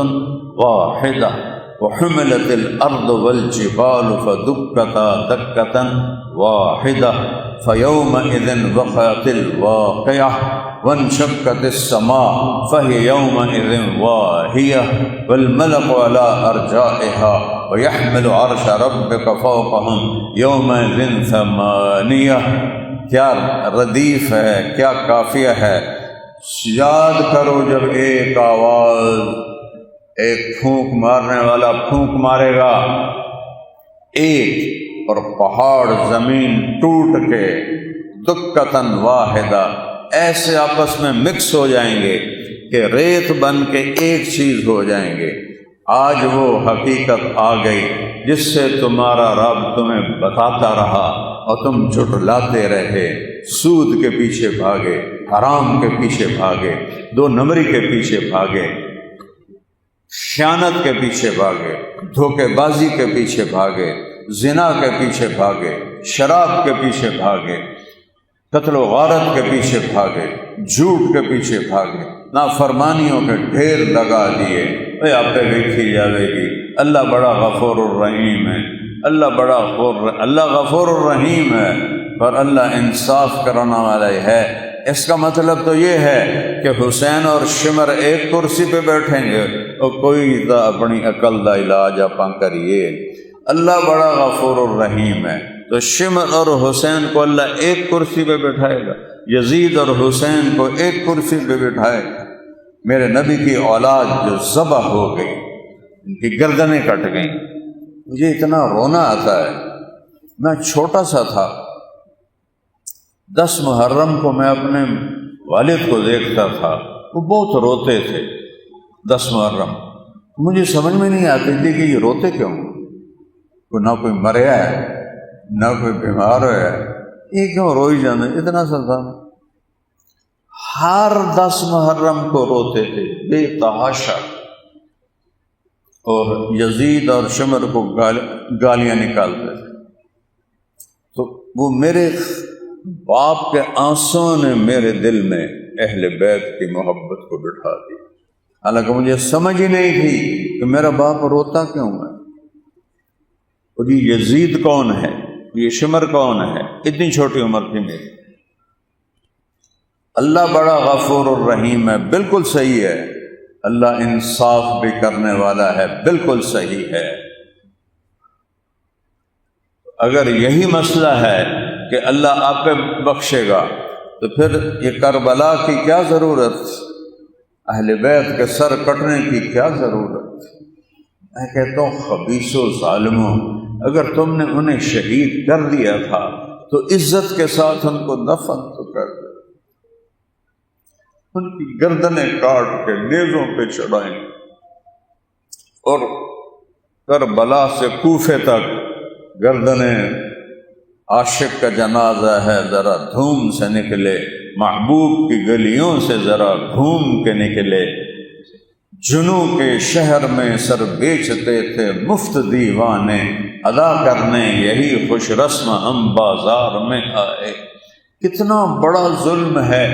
وَاحِدَةٌ وَحُمِلَتِ الْأَرْضُ وَالْجِبَالُ فَدُكَّتَا دَكَّةً وَاحِدَةً فَيَوْمَئِذٍ وَقَعَتِ الْوَاقِعَةُ وانشقت السماء فهي يومئذ واهية والملك على أرجائها ويحمل عرش ربك فوقهم يومئذ ثمانية۔ کیا ردیف ہے، کیا قافیہ ہے۔ یاد کرو جب ایک آواز، ایک پھونک مارنے والا پھونک مارے گا، ایک، اور پہاڑ زمین ٹوٹ کے دکتن واحدہ ایسے آپس میں مکس ہو جائیں گے کہ ریت بن کے ایک چیز ہو جائیں گے۔ آج وہ حقیقت آ گئی جس سے تمہارا رب تمہیں بتاتا رہا اور تم جھٹلاتے رہے، سود کے پیچھے بھاگے، حرام کے پیچھے بھاگے، 2 نمبری کے پیچھے بھاگے، خیانت کے پیچھے بھاگے، دھوکے بازی کے پیچھے بھاگے، زنا کے پیچھے بھاگے، شراب کے پیچھے بھاگے، قتل و غارت کے پیچھے بھاگے، جھوٹ کے پیچھے بھاگے، نافرمانیوں کے ڈھیر لگا دیے۔ اے آپ پہ دیکھی جاوے گی، اللہ بڑا غفور الرحیم ہے، اللہ غفور الرحیم ہے، پر اللہ انصاف کرنا والا ہے۔ اس کا مطلب تو یہ ہے کہ حسین اور شمر ایک کرسی پہ بیٹھیں گے اور کوئی تا اپنی عقل دا علاج اپاں کریے۔ اللہ بڑا غفور الرحیم ہے، تو شمر اور حسین کو اللہ ایک کرسی پہ بٹھائے گا، یزید اور حسین کو ایک کرسی پہ بٹھائے گا۔ میرے نبی کی اولاد جو ذبح ہو گئی، ان کی گردنیں کٹ گئیں، مجھے اتنا رونا آتا ہے۔ میں چھوٹا سا تھا، 10 محرم کو میں اپنے والد کو دیکھتا تھا، وہ بہت روتے تھے۔ 10 محرم مجھے سمجھ میں نہیں آتی تھی کہ یہ روتے کیوں، نہ کوئی مریا ہے نہ کوئی بیمار ہے، یہ کیوں روئی جانے، اتنا سا تھا۔ ہر 10 محرم کو روتے تھے بے تحاشا، اور یزید اور شمر کو گالیاں نکالتے تھے۔ تو وہ میرے باپ کے آنسوں نے میرے دل میں اہل بیت کی محبت کو بٹھا دی، حالانکہ مجھے سمجھ ہی نہیں تھی کہ میرا باپ روتا کیوں ہے، اور یہ یزید کون ہے، یہ شمر کون ہے، اتنی چھوٹی عمر تھی میری۔ اللہ بڑا غفور الرحیم ہے، بالکل صحیح ہے، اللہ انصاف بھی کرنے والا ہے، بالکل صحیح ہے۔ اگر یہی مسئلہ ہے کہ اللہ آپ پہ بخشے گا تو پھر یہ کربلا کی کیا ضرورت، اہل بیت کے سر کٹنے کی کیا ضرورت؟ میں کہتا ہوں خبیث و ظالموں، اگر تم نے انہیں شہید کر دیا تھا تو عزت کے ساتھ ان کو دفن تو کر دو، ان کی گردنیں کاٹ کے نیزوں پہ چڑھائیں، اور کربلا سے کوفے تک گردنیں، عاشق کا جنازہ ہے ذرا دھوم سے نکلے، محبوب کی گلیوں سے ذرا گھوم کے نکلے، جنوں کے شہر میں سر بیچتے تھے مفت دیوانے، ادا کرنے یہی خوش رسم ہم بازار میں آئے۔ کتنا بڑا ظلم ہے،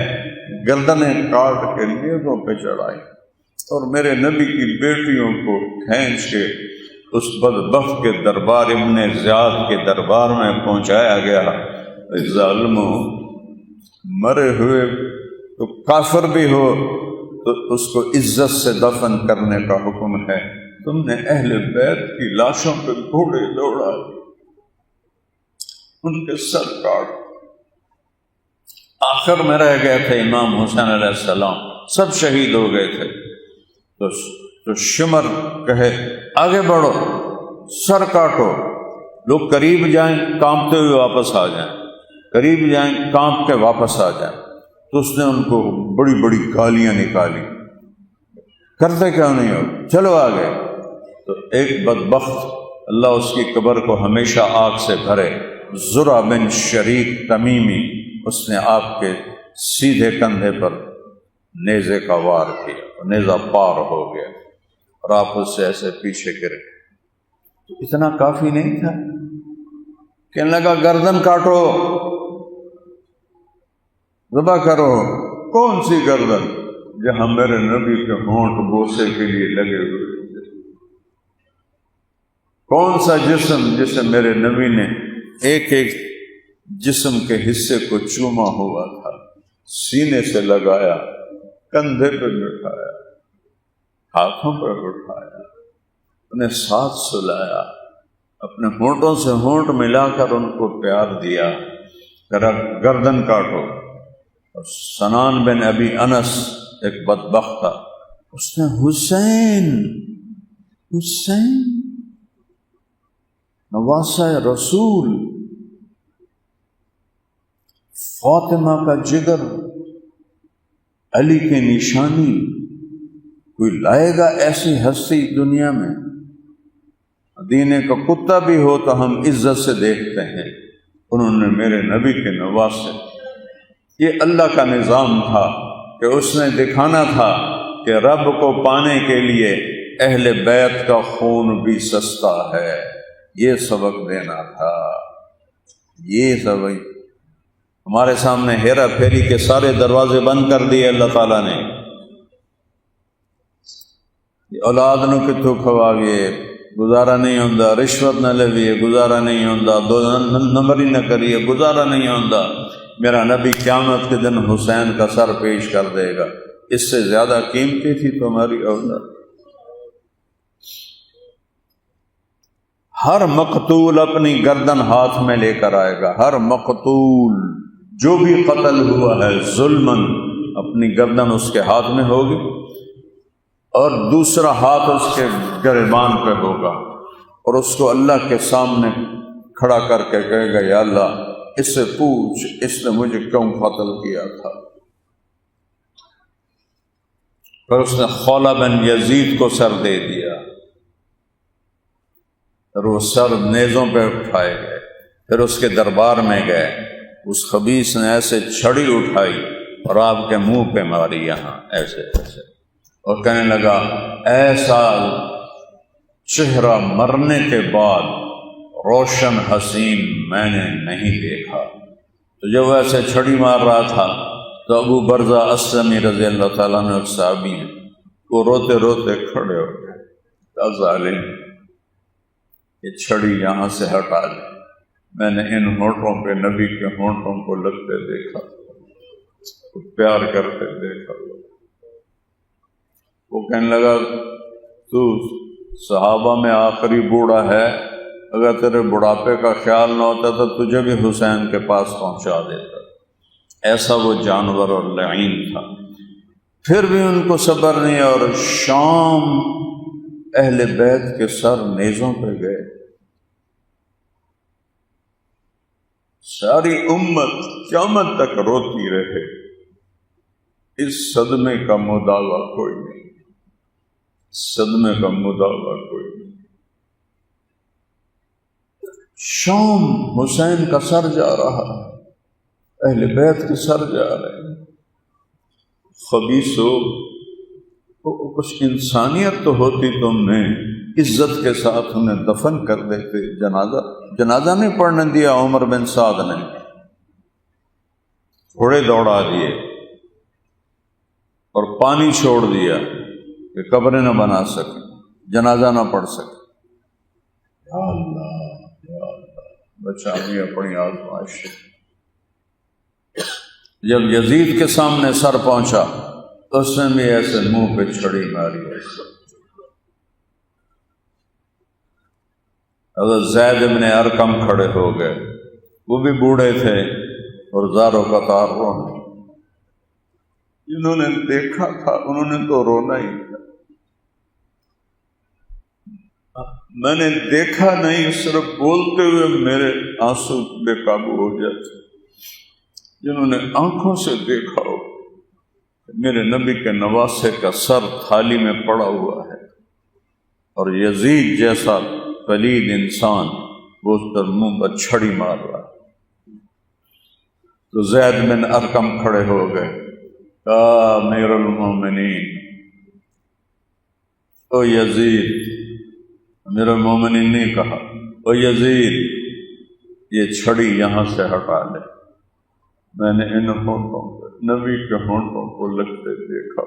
گردنیں کاٹ کے نیزوں پہ چڑھائی، اور میرے نبی کی بیٹیوں کو کھینچ کے اس بدبخت کے دربار ابن زیاد کے دربار میں پہنچایا گیا۔ ظالموں، مرے ہوئے تو کافر بھی ہو تو اس کو عزت سے دفن کرنے کا حکم ہے، تم نے اہل بیت کی لاشوں پہ گھوڑے دوڑا، ان کے سر کاٹ، آخر میں رہ گئے تھے امام حسین علیہ السلام، سب شہید ہو گئے تھے۔ تو شمر کہے آگے بڑھو، سر کاٹو، لوگ قریب جائیں کانپتے ہوئے واپس آ جائیں، قریب جائیں کانپ کے واپس آ جائیں۔ تو اس نے ان کو بڑی بڑی گالیاں نکالی، کرتے کیوں نہیں ہو، چلو آگے۔ تو ایک بدبخت، اللہ اس کی قبر کو ہمیشہ آگ سے بھرے، زرع بن شریک تمیمی، اس نے آپ کے سیدھے کندھے پر نیزے کا وار کیا، نیزہ پار ہو گیا، اور آپ اس سے ایسے پیچھے گرے۔ تو اتنا کافی نہیں تھا، کہنے لگا گردن کاٹو، ذبح کرو۔ کون سی گردن؟ جہاں میرے نبی کے ہونٹ بوسے کے لیے لگے ہوئے تھے۔ کون سا جسم جسے میرے نبی نے ایک ایک جسم کے حصے کو چوما ہوا تھا، سینے سے لگایا، کندھے پہ بٹھایا، ہاتھوں پہ اٹھایا، انہیں ساتھ سلایا، اپنے ہونٹوں سے ہونٹ ملا کر ان کو پیار دیا، گردن کاٹو۔ اور سنان بن ابی انس ایک بدبخت تھا، اس نے حسین نواسہ رسول، فاطمہ کا جگر، علی کی نشانی، کوئی لائے گا ایسی ہستی دنیا میں؟ مدینے کا کتا بھی ہو تو ہم عزت سے دیکھتے ہیں، انہوں نے میرے نبی کے نواسے۔ یہ اللہ کا نظام تھا کہ اس نے دکھانا تھا کہ رب کو پانے کے لیے اہل بیت کا خون بھی سستا ہے، یہ سبق دینا تھا۔ یہ سبق ہمارے سامنے ہیرا پھیری کے سارے دروازے بند کر دیے اللہ تعالیٰ نے۔ اولاد نو کتوں کھوا گئے، گزارا نہیں ہوندا، رشوت نہ لویے گزارا نہیں ہوندا، دو نمبر ہی نہ کریے گزارا نہیں ہوندا۔ میرا نبی قیامت کے دن حسین کا سر پیش کر دے گا، اس سے زیادہ قیمتی تھی تمہاری اولاد۔ ہر مقتول اپنی گردن ہاتھ میں لے کر آئے گا، ہر مقتول جو بھی قتل ہوا ہے ظلماً، اپنی گردن اس کے ہاتھ میں ہوگی، اور دوسرا ہاتھ اس کے گریبان پہ ہوگا، اور اس کو اللہ کے سامنے کھڑا کر کے کہے گا یا اللہ اس سے پوچھ اس نے مجھے کیوں قتل کیا تھا۔ پھر اس نے خولہ بن یزید کو سر دے دیا، اور وہ سر نیزوں پہ اٹھائے گئے، پھر اس کے دربار میں گئے، اس خبیث نے ایسے چھڑی اٹھائی اور آپ کے منہ پہ ماری یہاں ایسے ایسے، اور کہنے لگا ایسا چہرہ مرنے کے بعد روشن حسین میں نے نہیں دیکھا۔ تو جب ایسے چھڑی مار رہا تھا تو ابو برزہ اسلمی رضی اللہ تعالیٰ عنہ ایک صحابی ہیں، وہ روتے روتے کھڑے ہو گئے، کہا ظالم یہ چھڑی یہاں سے ہٹا لے، میں نے ان ہونٹوں پہ نبی کے ہونٹوں کو لگتے دیکھا، پیار کرتے دیکھا۔ وہ کہنے لگا تو صحابہ میں آخری بوڑھا ہے، اگر تیرے بڑھاپے کا خیال نہ ہوتا تو تجھے بھی حسین کے پاس پہنچا دیتا۔ ایسا وہ جانور اور لعین تھا۔ پھر بھی ان کو صبر نہیں، اور شام اہل بیت کے سر نیزوں پہ گئے، ساری امت قیامت تک روتی رہے، اس صدمے کا مداوع کوئی نہیں، صدمے کا مداوع کوئی نہیں۔ شام حسین کا سر جا رہا ہے، اہل بیت کے سر جا رہے ہیں۔ خبیثو، کچھ انسانیت تو ہوتی تم میں، عزت کے ساتھ انہیں دفن کر دیتے۔ جنازہ نہیں پڑھنے دیا عمر بن سعد نے، گھوڑے دوڑا دیے اور پانی چھوڑ دیا کہ قبریں نہ بنا سکے، جنازہ نہ پڑھ سکے۔ یا اللہ یا اللہ، بچانی اپنی آزمائش سے۔ جب یزید کے سامنے سر پہنچا تو اس نے بھی ایسے منہ پہ چھڑی ماری ایسے۔ حضرت زید بن ارقم کھڑے ہو گئے، وہ بھی بوڑھے تھے اور زار و قطار رونے۔ جنہوں نے دیکھا تھا انہوں نے تو رونا ہی تھا۔ میں نے دیکھا نہیں، صرف بولتے ہوئے میرے آنسو بے قابو ہو جاتے۔ جنہوں نے آنکھوں سے دیکھا ہو میرے نبی کے نواسے کا سر تھالی میں پڑا ہوا ہے، اور یزید جیسا پلید انسان وہ اس پر منہ پر چھڑی مار رہا ہے۔ تو زید بن ارقم کھڑے ہو گئے، امیر المومنین، او یزید، امیر المومنین نہیں کہا، او یزید یہ چھڑی یہاں سے ہٹا لے، میں نے ان ہونٹوں پہ نبی کے ہونٹوں کو لگتے دیکھا۔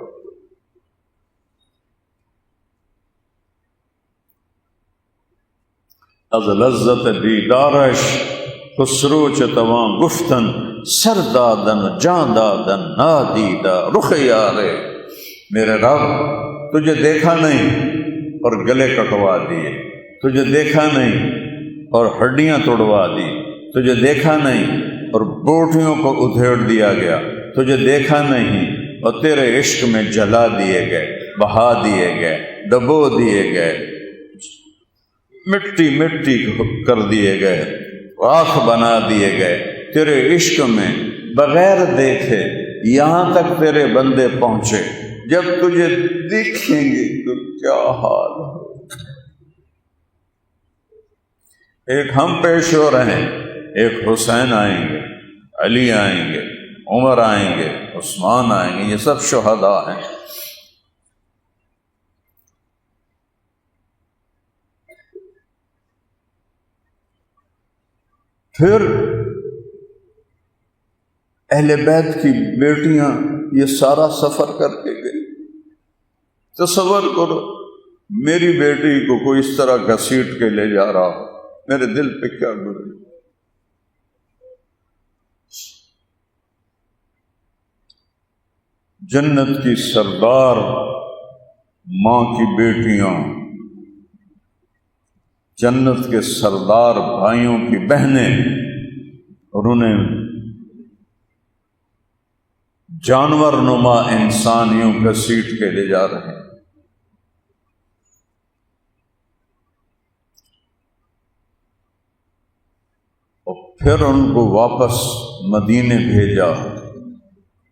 از لذت دیدارش خسرو چتواں گفتن سر دادن جان دادن نادیدہ رخ یارے۔ میرے رب تجھے دیکھا نہیں اور گلے کٹوا دیے، تجھے دیکھا نہیں اور ہڈیاں توڑوا دی، تجھے دیکھا نہیں اور بوٹیوں کو ادھیڑ دیا گیا، تجھے دیکھا نہیں اور تیرے عشق میں جلا دیے گئے، بہا دیے گئے، ڈبو دیے گئے، مٹی مٹی کر دیے گئے، راکھ بنا دیے گئے تیرے عشق میں بغیر دیکھے۔ یہاں تک تیرے بندے پہنچے، جب تجھے دیکھیں گے تو کیا حال ہو۔ ایک ہم پیش ہو رہے ہیں، ایک حسین آئیں گے، علی آئیں گے، عمر آئیں گے، عثمان آئیں گے، یہ سب شہداء ہیں۔ پھر اہل بیت کی بیٹیاں یہ سارا سفر کر کے گئی۔ تصور کرو میری بیٹی کو کوئی اس طرح گھسیٹ کے لے جا رہا ہو، میرے دل پہ کیا گزری۔ جنت کی سردار ماں کی بیٹیاں، جنت کے سردار بھائیوں کی بہنیں، اور انہیں جانور نما انسانیوں گھسیٹ کے لے جا رہے ہیں۔ اور پھر ان کو واپس مدینے بھیجا۔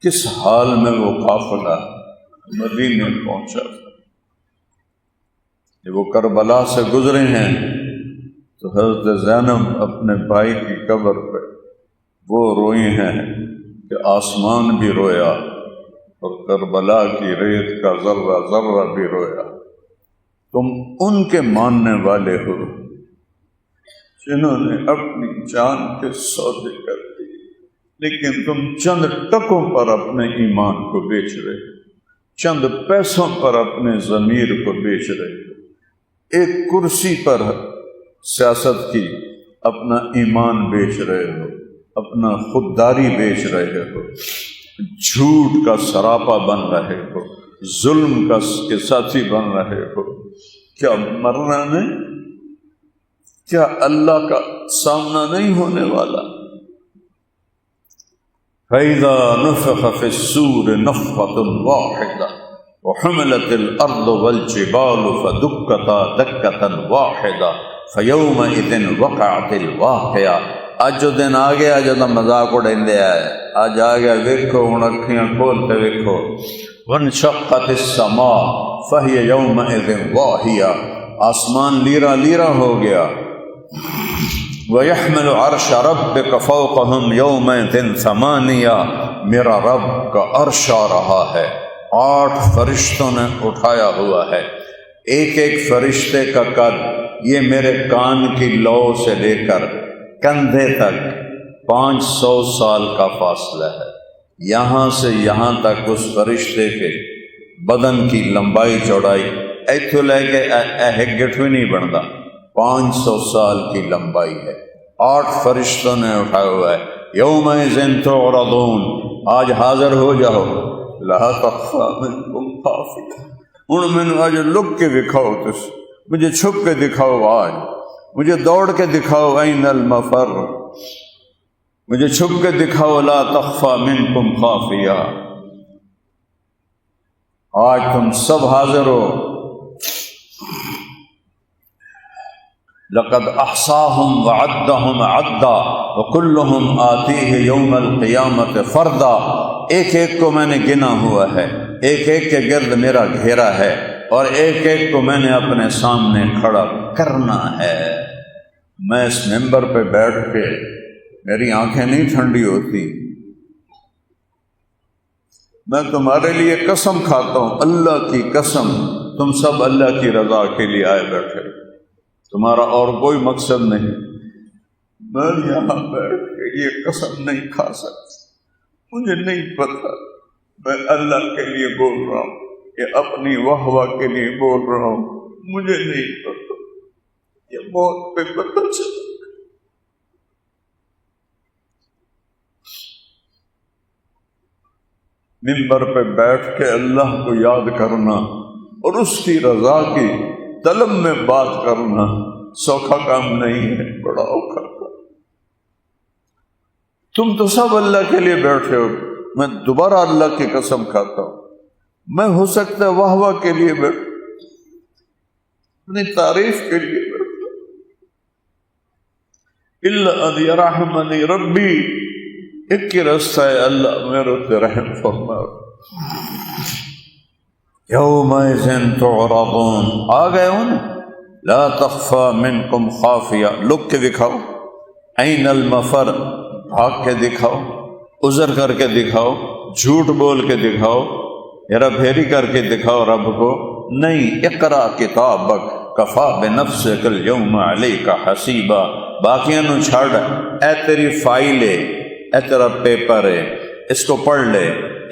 کس حال میں وہ قافلہ مدینے پہنچا۔ جب وہ کربلا سے گزرے ہیں تو حضرت زینب اپنے بھائی کی قبر پہ وہ روئی ہیں، کہ آسمان بھی رویا اور کربلا کی ریت کا ذرہ ذرہ بھی رویا۔ تم ان کے ماننے والے ہو جنہوں نے اپنی جان کے سودے کر دی، لیکن تم چند ٹکوں پر اپنے ایمان کو بیچ رہے ہو، چند پیسوں پر اپنے ضمیر کو بیچ رہے ہو، ایک کرسی پر سیاست کی اپنا ایمان بیچ رہے ہو، اپنا خودداری بیچ رہے ہو، جھوٹ کا سراپا بن رہے ہو، ظلم کا کے ساتھی بن رہے ہو۔ کیا مرنا نہیں؟ کیا اللہ کا سامنا نہیں ہونے والا؟ فَإِذَا نُفِخَ فِي الصُّورِ نَفْخَةٌ وَاحِدَةٌ وَحُمِلَتِ الْأَرْضُ وَالْجِبَالُ فَدُكَّتَا دَكَّةً وَاحِدَةً فَيَوْمَئِذٍ وَقَعَتِ الْوَاقِعَةُ۔ اج جو دن آ گیا جدوں مذاق اڑیندے آئے، اج آ گیا، ویکھو ہن اکھیاں کھول کے ویکھو۔ وَانشَقَّتِ السَّمَاءُ فَهِيَ يَوْمَئِذٍ وَاهِيَةٌ، آسمان لیرا لیرا ہو گیا۔ وَيَحْمِلُ عَرْشَ رَبِّكَ فَوْقَهُمْ يَوْمَئِذٍ ثَمَانِيَةٌ، میرا رب کا عرش آ رہا ہے، 8 فرشتوں نے اٹھایا ہوا ہے۔ ایک ایک فرشتے کا قد یہ میرے کان کی لو سے لے کر کندھے تک 500 سال کا فاصلہ ہے۔ یہاں سے یہاں تک اس فرشتے کے بدن کی لمبائی چوڑائی ایتھوں لے کے گٹھ بھی نہیں بنتا، 500 سال کی لمبائی ہے۔ 8 فرشتوں نے اٹھایا ہوا ہے۔ یومئذ تعرضون، آج حاضر ہو جاؤ، لا تخفی منکم خافیہ، ہن مینوں آج لک کے دکھاؤ، تس مجھے چھپ کے دکھاؤ، آج مجھے دوڑ کے دکھاؤ، این المفر، مجھے چھپ کے دکھاؤ، لا تخفی منکم خافیہ۔ آج تم سب حاضر ہو۔ لقد احصاهم وعدهم عدا وكلهم آتیہ یوم القیامت فردا، ایک ایک کو میں نے گنا ہوا ہے، ایک ایک کے گرد میرا گھیرا ہے، اور ایک ایک کو میں نے اپنے سامنے کھڑا کرنا ہے۔ میں اس ممبر پہ بیٹھ کے میری آنکھیں نہیں ٹھنڈی ہوتی، میں تمہارے لیے قسم کھاتا ہوں، اللہ کی قسم، تم سب اللہ کی رضا کے لیے آئے بیٹھے، تمہارا اور کوئی مقصد نہیں۔ میں یہاں بیٹھ کے یہ قسم نہیں کھا سکتا، مجھے نہیں پتا میں اللہ کے لیے بول رہا ہوں کہ اپنی واہ واہ کے لیے بول رہا ہوں، مجھے نہیں پتا، یہ موت پہ پتہ چلا۔ ممبر پہ بیٹھ کے اللہ کو یاد کرنا اور اس کی رضا کی طلب میں بات کرنا سوکھا کام نہیں ہے، بڑا اوکھا کام۔ تم تو سب اللہ کے لیے بیٹھے ہو، میں دوبارہ اللہ کی قسم کھاتا ہوں، میں ہو سکتا ہے واہ واہ کے لیے بیٹھ، اپنی تعریف کے لیے بیٹھا، الا ان یرحمنی ربی، ایک ہی رستہ ہے، اللہ میرے تے رحم فرما۔ یومئذ تعرضون، آ گئے ہوں نا، لا تخفی منکم خافیہ، لک کے دکھاؤ، این المفر، بھاگ کے دکھاؤ، عذر کر کے دکھاؤ، جھوٹ بول کے دکھاؤ، ہیرا پھیری کر کے دکھاؤ رب کو، نہیں، اقرا کتابک کفا بنفسک اليوم علیک حسیبا، باقیاں نو چھڑ، اے تیری فائل ہے، اے تیرا پیپر ہے، اس کو پڑھ لے،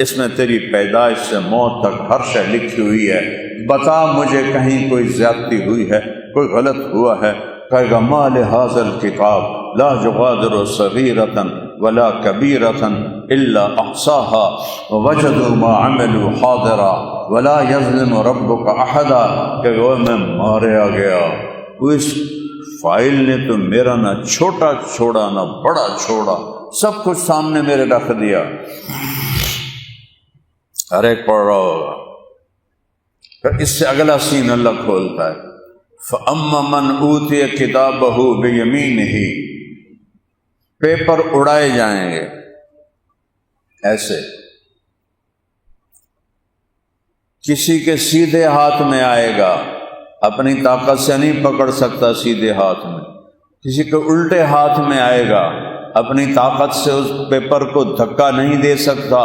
اس میں تیری پیدائش سے موت تک ہر شے لکھی ہوئی ہے، بتا مجھے کہیں کوئی زیادتی ہوئی ہے، کوئی غلط ہوا ہے؟ کہے گا ما لہذا الکتاب لا یغادر صغیرۃ ولا کبیرۃ الا احصاها ووجدوا ما عملوا حاضرا ولا یظلم ربک احدا، کہ وہ میں ماریا گیا، اس فائل نے تو میرا نہ چھوٹا چھوڑا نہ بڑا چھوڑا، سب کچھ سامنے میرے رکھ دیا۔ ہر ایک پڑھ رہا ہوگا، پھر اس سے اگلا سین اللہ کھولتا ہے، فَأَمَّا مَنْ أُوتِيَ كِتَابَهُ بِيَمِينِهِ، پیپر اڑائے جائیں گے ایسے، کسی کے سیدھے ہاتھ میں آئے گا، اپنی طاقت سے نہیں پکڑ سکتا سیدھے ہاتھ میں، کسی کے الٹے ہاتھ میں آئے گا، اپنی طاقت سے اس پیپر کو دھکا نہیں دے سکتا.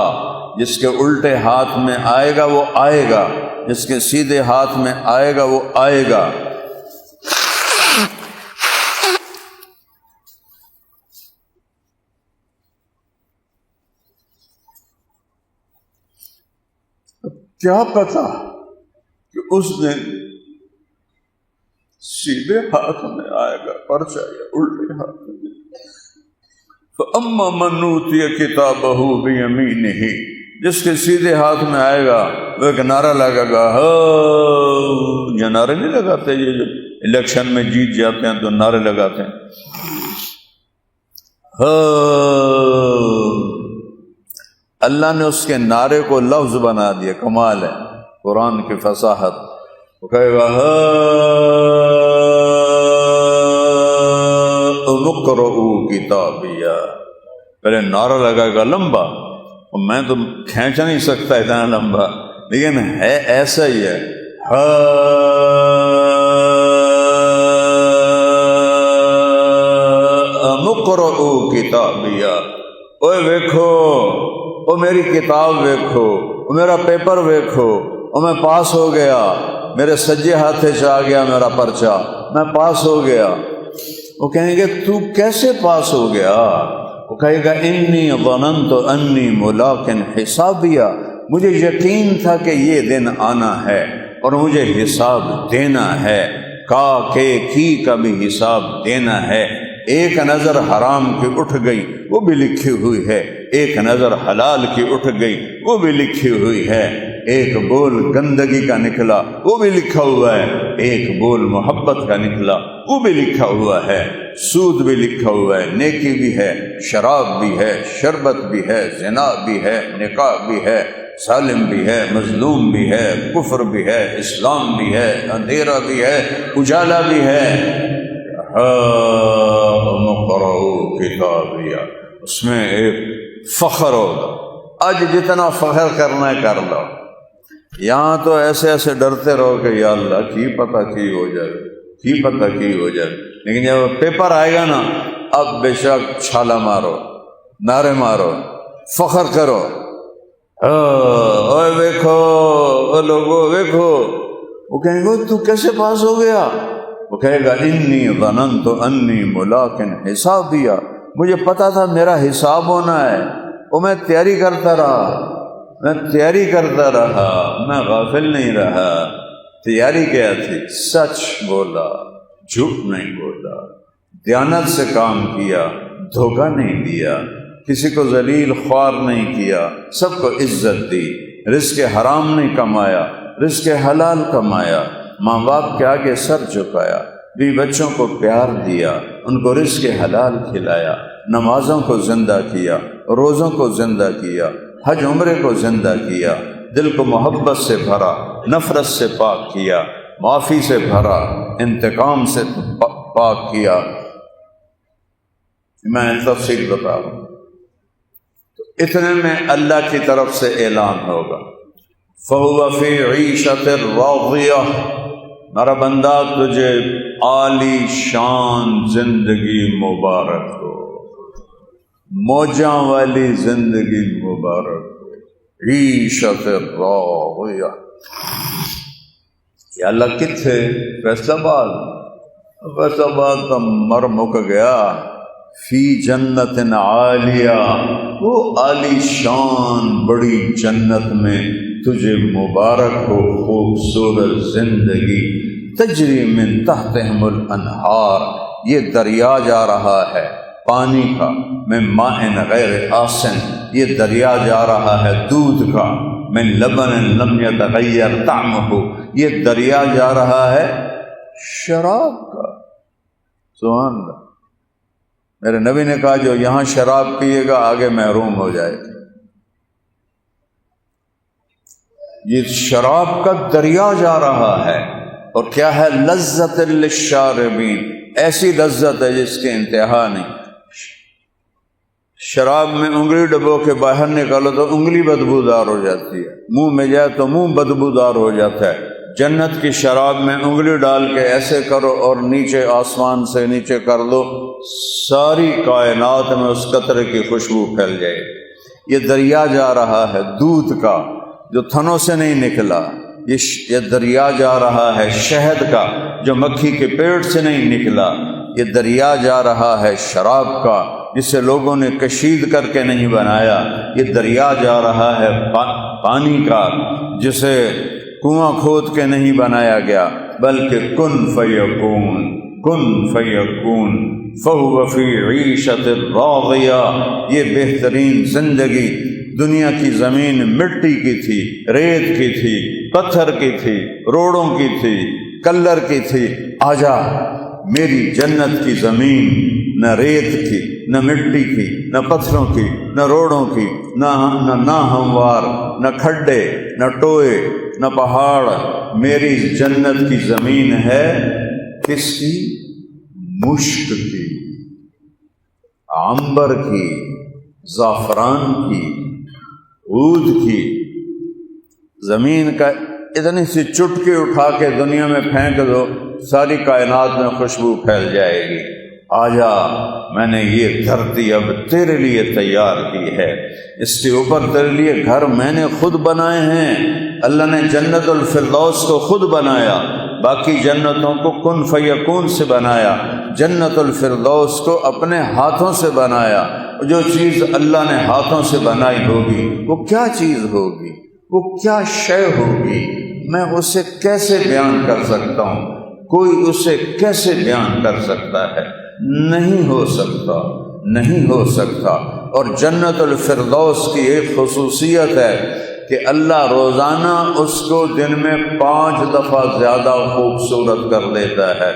جس کے الٹے ہاتھ میں آئے گا وہ آئے گا، جس کے سیدھے ہاتھ میں آئے گا وہ آئے گا. کیا پتا کہ اس دن سیدھے ہاتھ میں آئے گا پرچہ یا الٹے ہاتھ میں. فَأَمَّا مَنْ أُوتِيَ كِتَابَهُ بِيَمِينِهِ، جس کے سیدھے ہاتھ میں آئے گا وہ ایک نعرہ لگے گا. یہ نعرے نہیں لگاتے، یہ جو الیکشن میں جیت جاتے ہیں تو نعرے لگاتے ہیں. اللہ نے اس کے نعرے کو لفظ بنا دیا. کمال ہے قرآن کی فصاحت. وہ کہے گا اقرؤوا کتابیہ. پہلے نعرہ لگائے گا لمبا، اور میں تو کھینچ نہیں سکتا اتنا لمبا، لیکن ہے ایسا ہی ہے. اقرؤوا کتابیہ. اوے ویکھو، او میری کتاب ویکھو، او میرا پیپر ویکھو، او میں پاس ہو گیا، میرے سجے ہاتھے سے آ گیا میرا پرچہ، میں پاس ہو گیا. وہ کہیں گے تو کیسے پاس ہو گیا؟ وہ کہے گا انی ظننت انی ملاق حسابیہ. مجھے یقین تھا کہ یہ دن آنا ہے اور مجھے حساب دینا ہے. کی کا بھی حساب دینا ہے. ایک نظر حرام کی اٹھ گئی وہ بھی لکھی ہوئی ہے، ایک نظر حلال کی اٹھ گئی وہ بھی لکھی ہوئی ہے. ایک بول گندگی کا نکلا وہ بھی لکھا ہوا ہے، ایک بول محبت کا نکلا وہ بھی لکھا ہوا ہے. سود بھی لکھا ہوا ہے، نیکی بھی ہے، شراب بھی ہے، شربت بھی ہے، زنا بھی ہے، نکاح بھی ہے، ظالم بھی ہے، مظلوم بھی ہے، کفر بھی ہے، اسلام بھی ہے، اندھیرا بھی ہے، اجالا بھی ہے. کتابیہ. اس میں ایک فخر ہوگا. آج جتنا فخر کرنا ہے کر لو. یہاں تو ایسے ایسے ڈرتے رہو کہ یا اللہ کی پتہ کی ہو جائے، کی پتہ کی ہو جائے. لیکن جب پیپر آئے گا نا، اب بے شک چھالا مارو، نعرے مارو، فخر کرو. اوے ویکھو، او لوگو ویکھو. وہ کہیں گے تو کیسے پاس ہو گیا؟ وہ کہے گا انی ظننت انی ملاق حسابیہ. مجھے پتا تھا میرا حساب ہونا ہے، وہ میں تیاری کرتا رہا، میں غافل نہیں رہا. تیاری کیا تھی؟ سچ بولا، جھوٹ نہیں بولا، دیانت سے کام کیا، دھوکہ نہیں دیا، کسی کو ذلیل خوار نہیں کیا، سب کو عزت دی، رزق حرام نہیں کمایا، رزق حلال کمایا، ماں باپ کے آگے سر جھکایا، بیوی بچوں کو پیار دیا، ان کو رزق حلال کھلایا، نمازوں کو زندہ کیا، روزوں کو زندہ کیا، حج عمرے کو زندہ کیا، دل کو محبت سے بھرا، نفرت سے پاک کیا، معافی سے بھرا، انتقام سے پاک کیا. میں تفصیل بتا رہا ہوں. تو اتنے میں اللہ کی طرف سے اعلان ہوگا فَهُوَ فِي عِيشَةٍ رَاضِيَةٍ. میرا بندہ تجھے عالی شان زندگی مبارک ہو، موجاں والی زندگی مبارک ہو. عیشت راضیہ. کہ اللہ کتنے؟ فیصلہ آباد کا مر مک گیا. فی جنت عالیہ، وہ عالی شان بڑی جنت میں تجھے مبارک ہو خوبصورت زندگی. تجری من تحتہم الانہار، یہ دریا جا رہا ہے پانی کا، من ماء غیر آسن، یہ دریا جا رہا ہے دودھ کا، من لبن لم یتغیر طعمہ، یہ دریا جا رہا ہے شراب کا. سبحان اللہ. میرے نبی نے کہا جو یہاں شراب پیے گا آگے محروم ہو جائے گا. یہ شراب کا دریا جا رہا ہے، اور کیا ہے؟ لذت للشاربین، ایسی لذت ہے جس کی انتہا نہیں. شراب میں انگلی ڈبو کے باہر نکالو تو انگلی بدبودار ہو جاتی ہے، منہ میں جائے تو منہ بدبودار ہو جاتا ہے. جنت کی شراب میں انگلی ڈال کے ایسے کرو اور نیچے آسمان سے نیچے کر دو ساری کائنات میں اس قطرے کی خوشبو پھیل جائے۔ یہ دریا جا رہا ہے دودھ کا جو تھنوں سے نہیں نکلا، یہ دریا جا رہا ہے شہد کا جو مکھی کے پیٹ سے نہیں نکلا، یہ دریا جا رہا ہے شراب کا جسے لوگوں نے کشید کر کے نہیں بنایا، یہ دریا جا رہا ہے پانی کا جسے کنواں کھود کے نہیں بنایا گیا، بلکہ کن فیکون، کن فیکون فہو فی عیشۃ راضیہ۔ یہ بہترین زندگی دنیا کی زمین مٹی کی تھی، ریت کی تھی، پتھر کی تھی، روڑوں کی تھی، کلر کی تھی، آجا میری جنت کی زمین نہ ریت کی، نہ مٹی کی، نہ پتھروں کی، نہ روڑوں کی، نہ ہموار، نہ کھڈے، نہ ٹوئے، نہ پہاڑ، میری جنت کی زمین ہے کس کی؟ مشک کی، عنبر کی، زعفران کی، عود کی۔ زمین کا اتنی سی چٹکی اٹھا کے دنیا میں پھینک دو، ساری کائنات میں خوشبو پھیل جائے گی۔ آجا میں نے یہ دھرتی اب تیرے لیے تیار کی ہے، اس کے اوپر تیرے لیے گھر میں نے خود بنائے ہیں۔ اللہ نے جنت الفردوس کو خود بنایا، باقی جنتوں کو کن فیکون سے بنایا، جنت الفردوس کو اپنے ہاتھوں سے بنایا۔ جو چیز اللہ نے ہاتھوں سے بنائی ہوگی وہ کیا چیز ہوگی، وہ کیا شے ہوگی، میں اسے کیسے بیان کر سکتا ہوں؟ کوئی اسے کیسے بیان کر سکتا ہے؟ نہیں ہو سکتا، نہیں ہو سکتا۔ اور جنت الفردوس کی ایک خصوصیت ہے کہ اللہ روزانہ اس کو دن میں 5 دفعہ زیادہ خوبصورت کر دیتا ہے۔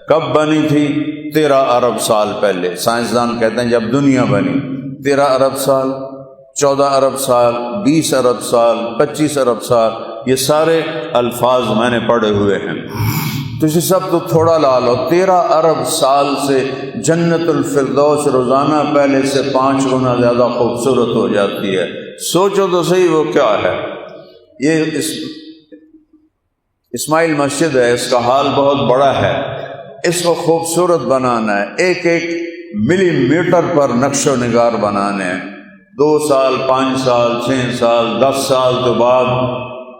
کب بنی تھی؟ 13 ارب سال پہلے۔ سائنسدان کہتے ہیں جب دنیا بنی 13 ارب سال، 14 ارب سال، 20 ارب سال، 25 ارب سال، یہ سارے الفاظ میں نے پڑھے ہوئے ہیں۔ تو یہ سب تو تھوڑا لا لو، 13 ارب سال سے جنت الفردوس روزانہ پہلے سے 5 گنا زیادہ خوبصورت ہو جاتی ہے۔ سوچو تو صحیح وہ کیا ہے۔ یہ اسماعیل مسجد ہے، اس کا حال بہت بڑا ہے، اس کو خوبصورت بنانا ہے، ایک ایک ملی میٹر پر نقش و نگار بنانے ہیں۔ 2 سال، 5 سال، 6 سال، 10 سال تو بعد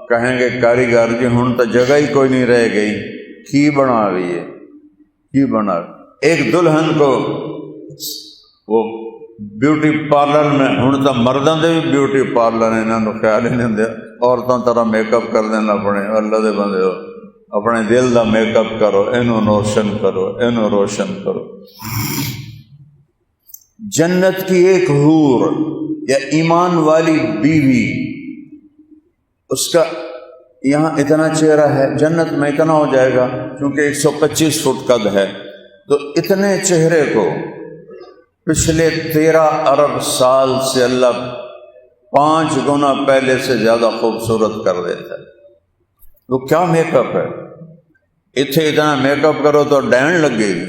کہیں گے کاریگر جی ہن تو جگہ ہی کوئی نہیں رہ گئی، کی بنا رہی ہے، کی بنا رہی۔ ایک دلہن کو وہ بیوٹی پارلر میں، ہن تو مردوں دے بھی بیوٹی پارلر ہیں، انہوں خیال ہی نہیں ہوں عورتوں طرح میک اپ کر دینا پڑے۔ اللہ دے بندے ہو، اپنے دل دا میک اپ کرو، اینو روشن کرو، اینو روشن کرو۔ جنت کی ایک حور یا ایمان والی بیوی، اس کا یہاں اتنا چہرہ ہے، جنت میں اتنا ہو جائے گا کیونکہ 125 فٹ قد ہے، تو اتنے چہرے کو پچھلے 13 ارب سال سے اللہ 5 گنا پہلے سے زیادہ خوبصورت کر دیتا ہے۔ وہ کیا میک اپ ہے؟ اتنے اتنا میک اپ کرو تو ڈین لگے گی،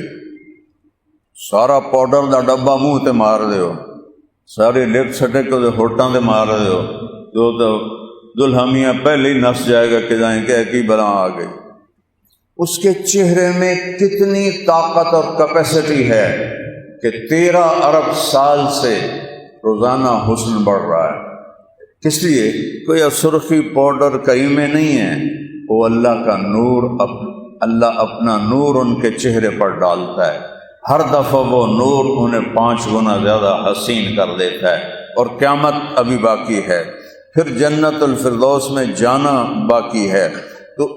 سارا پاؤڈر دا ڈبا منہ تے مار دیو، ساری لپسٹک کو ہوٹاں تے مار دیو، تو دلہمیاں پہلے ہی نس جائے گا کہ جائیں کہ کی بلا آ گئی۔ اس کے چہرے میں کتنی طاقت اور کیپیسٹی ہے کہ 13 ارب سال سے روزانہ حسن بڑھ رہا ہے۔ کس لیے؟ کوئی سرخی پاؤڈر کریمیں نہیں ہیں، وہ اللہ کا نور، اللہ اپنا نور ان کے چہرے پر ڈالتا ہے، ہر دفعہ وہ نور انہیں 5 گنا زیادہ حسین کر دیتا ہے۔ اور قیامت ابھی باقی ہے، پھر جنت الفردوس میں جانا باقی ہے۔ تو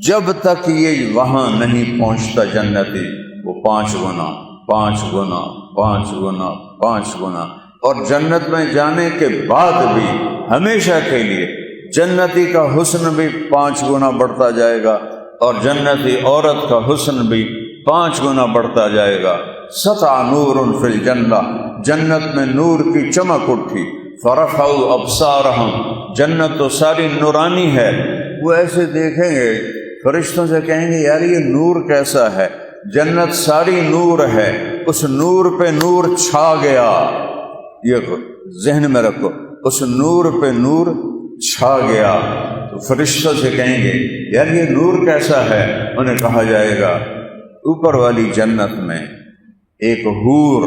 جب تک یہ وہاں نہیں پہنچتا جنتی، وہ 5 گنا 5 گنا 5 گنا 5 گنا، اور جنت میں جانے کے بعد بھی ہمیشہ کے لیے جنتی کا حسن بھی 5 گنا بڑھتا جائے گا، اور جنتی عورت کا حسن بھی 5 گنا بڑھتا جائے گا۔ سطع نور فی الجنہ، جنت میں نور کی چمک اٹھی، فرفعوا ابصارہم، جنت تو ساری نورانی ہے۔ وہ ایسے دیکھیں گے، فرشتوں سے کہیں گے یار یہ نور کیسا ہے؟ جنت ساری نور ہے، اس نور پہ نور چھا گیا، یہ ذہن میں رکھو، اس نور پہ نور چھا گیا۔ تو فرشتوں سے کہیں گے یار یہ نور کیسا ہے؟ انہیں کہا جائے گا اوپر والی جنت میں ایک حور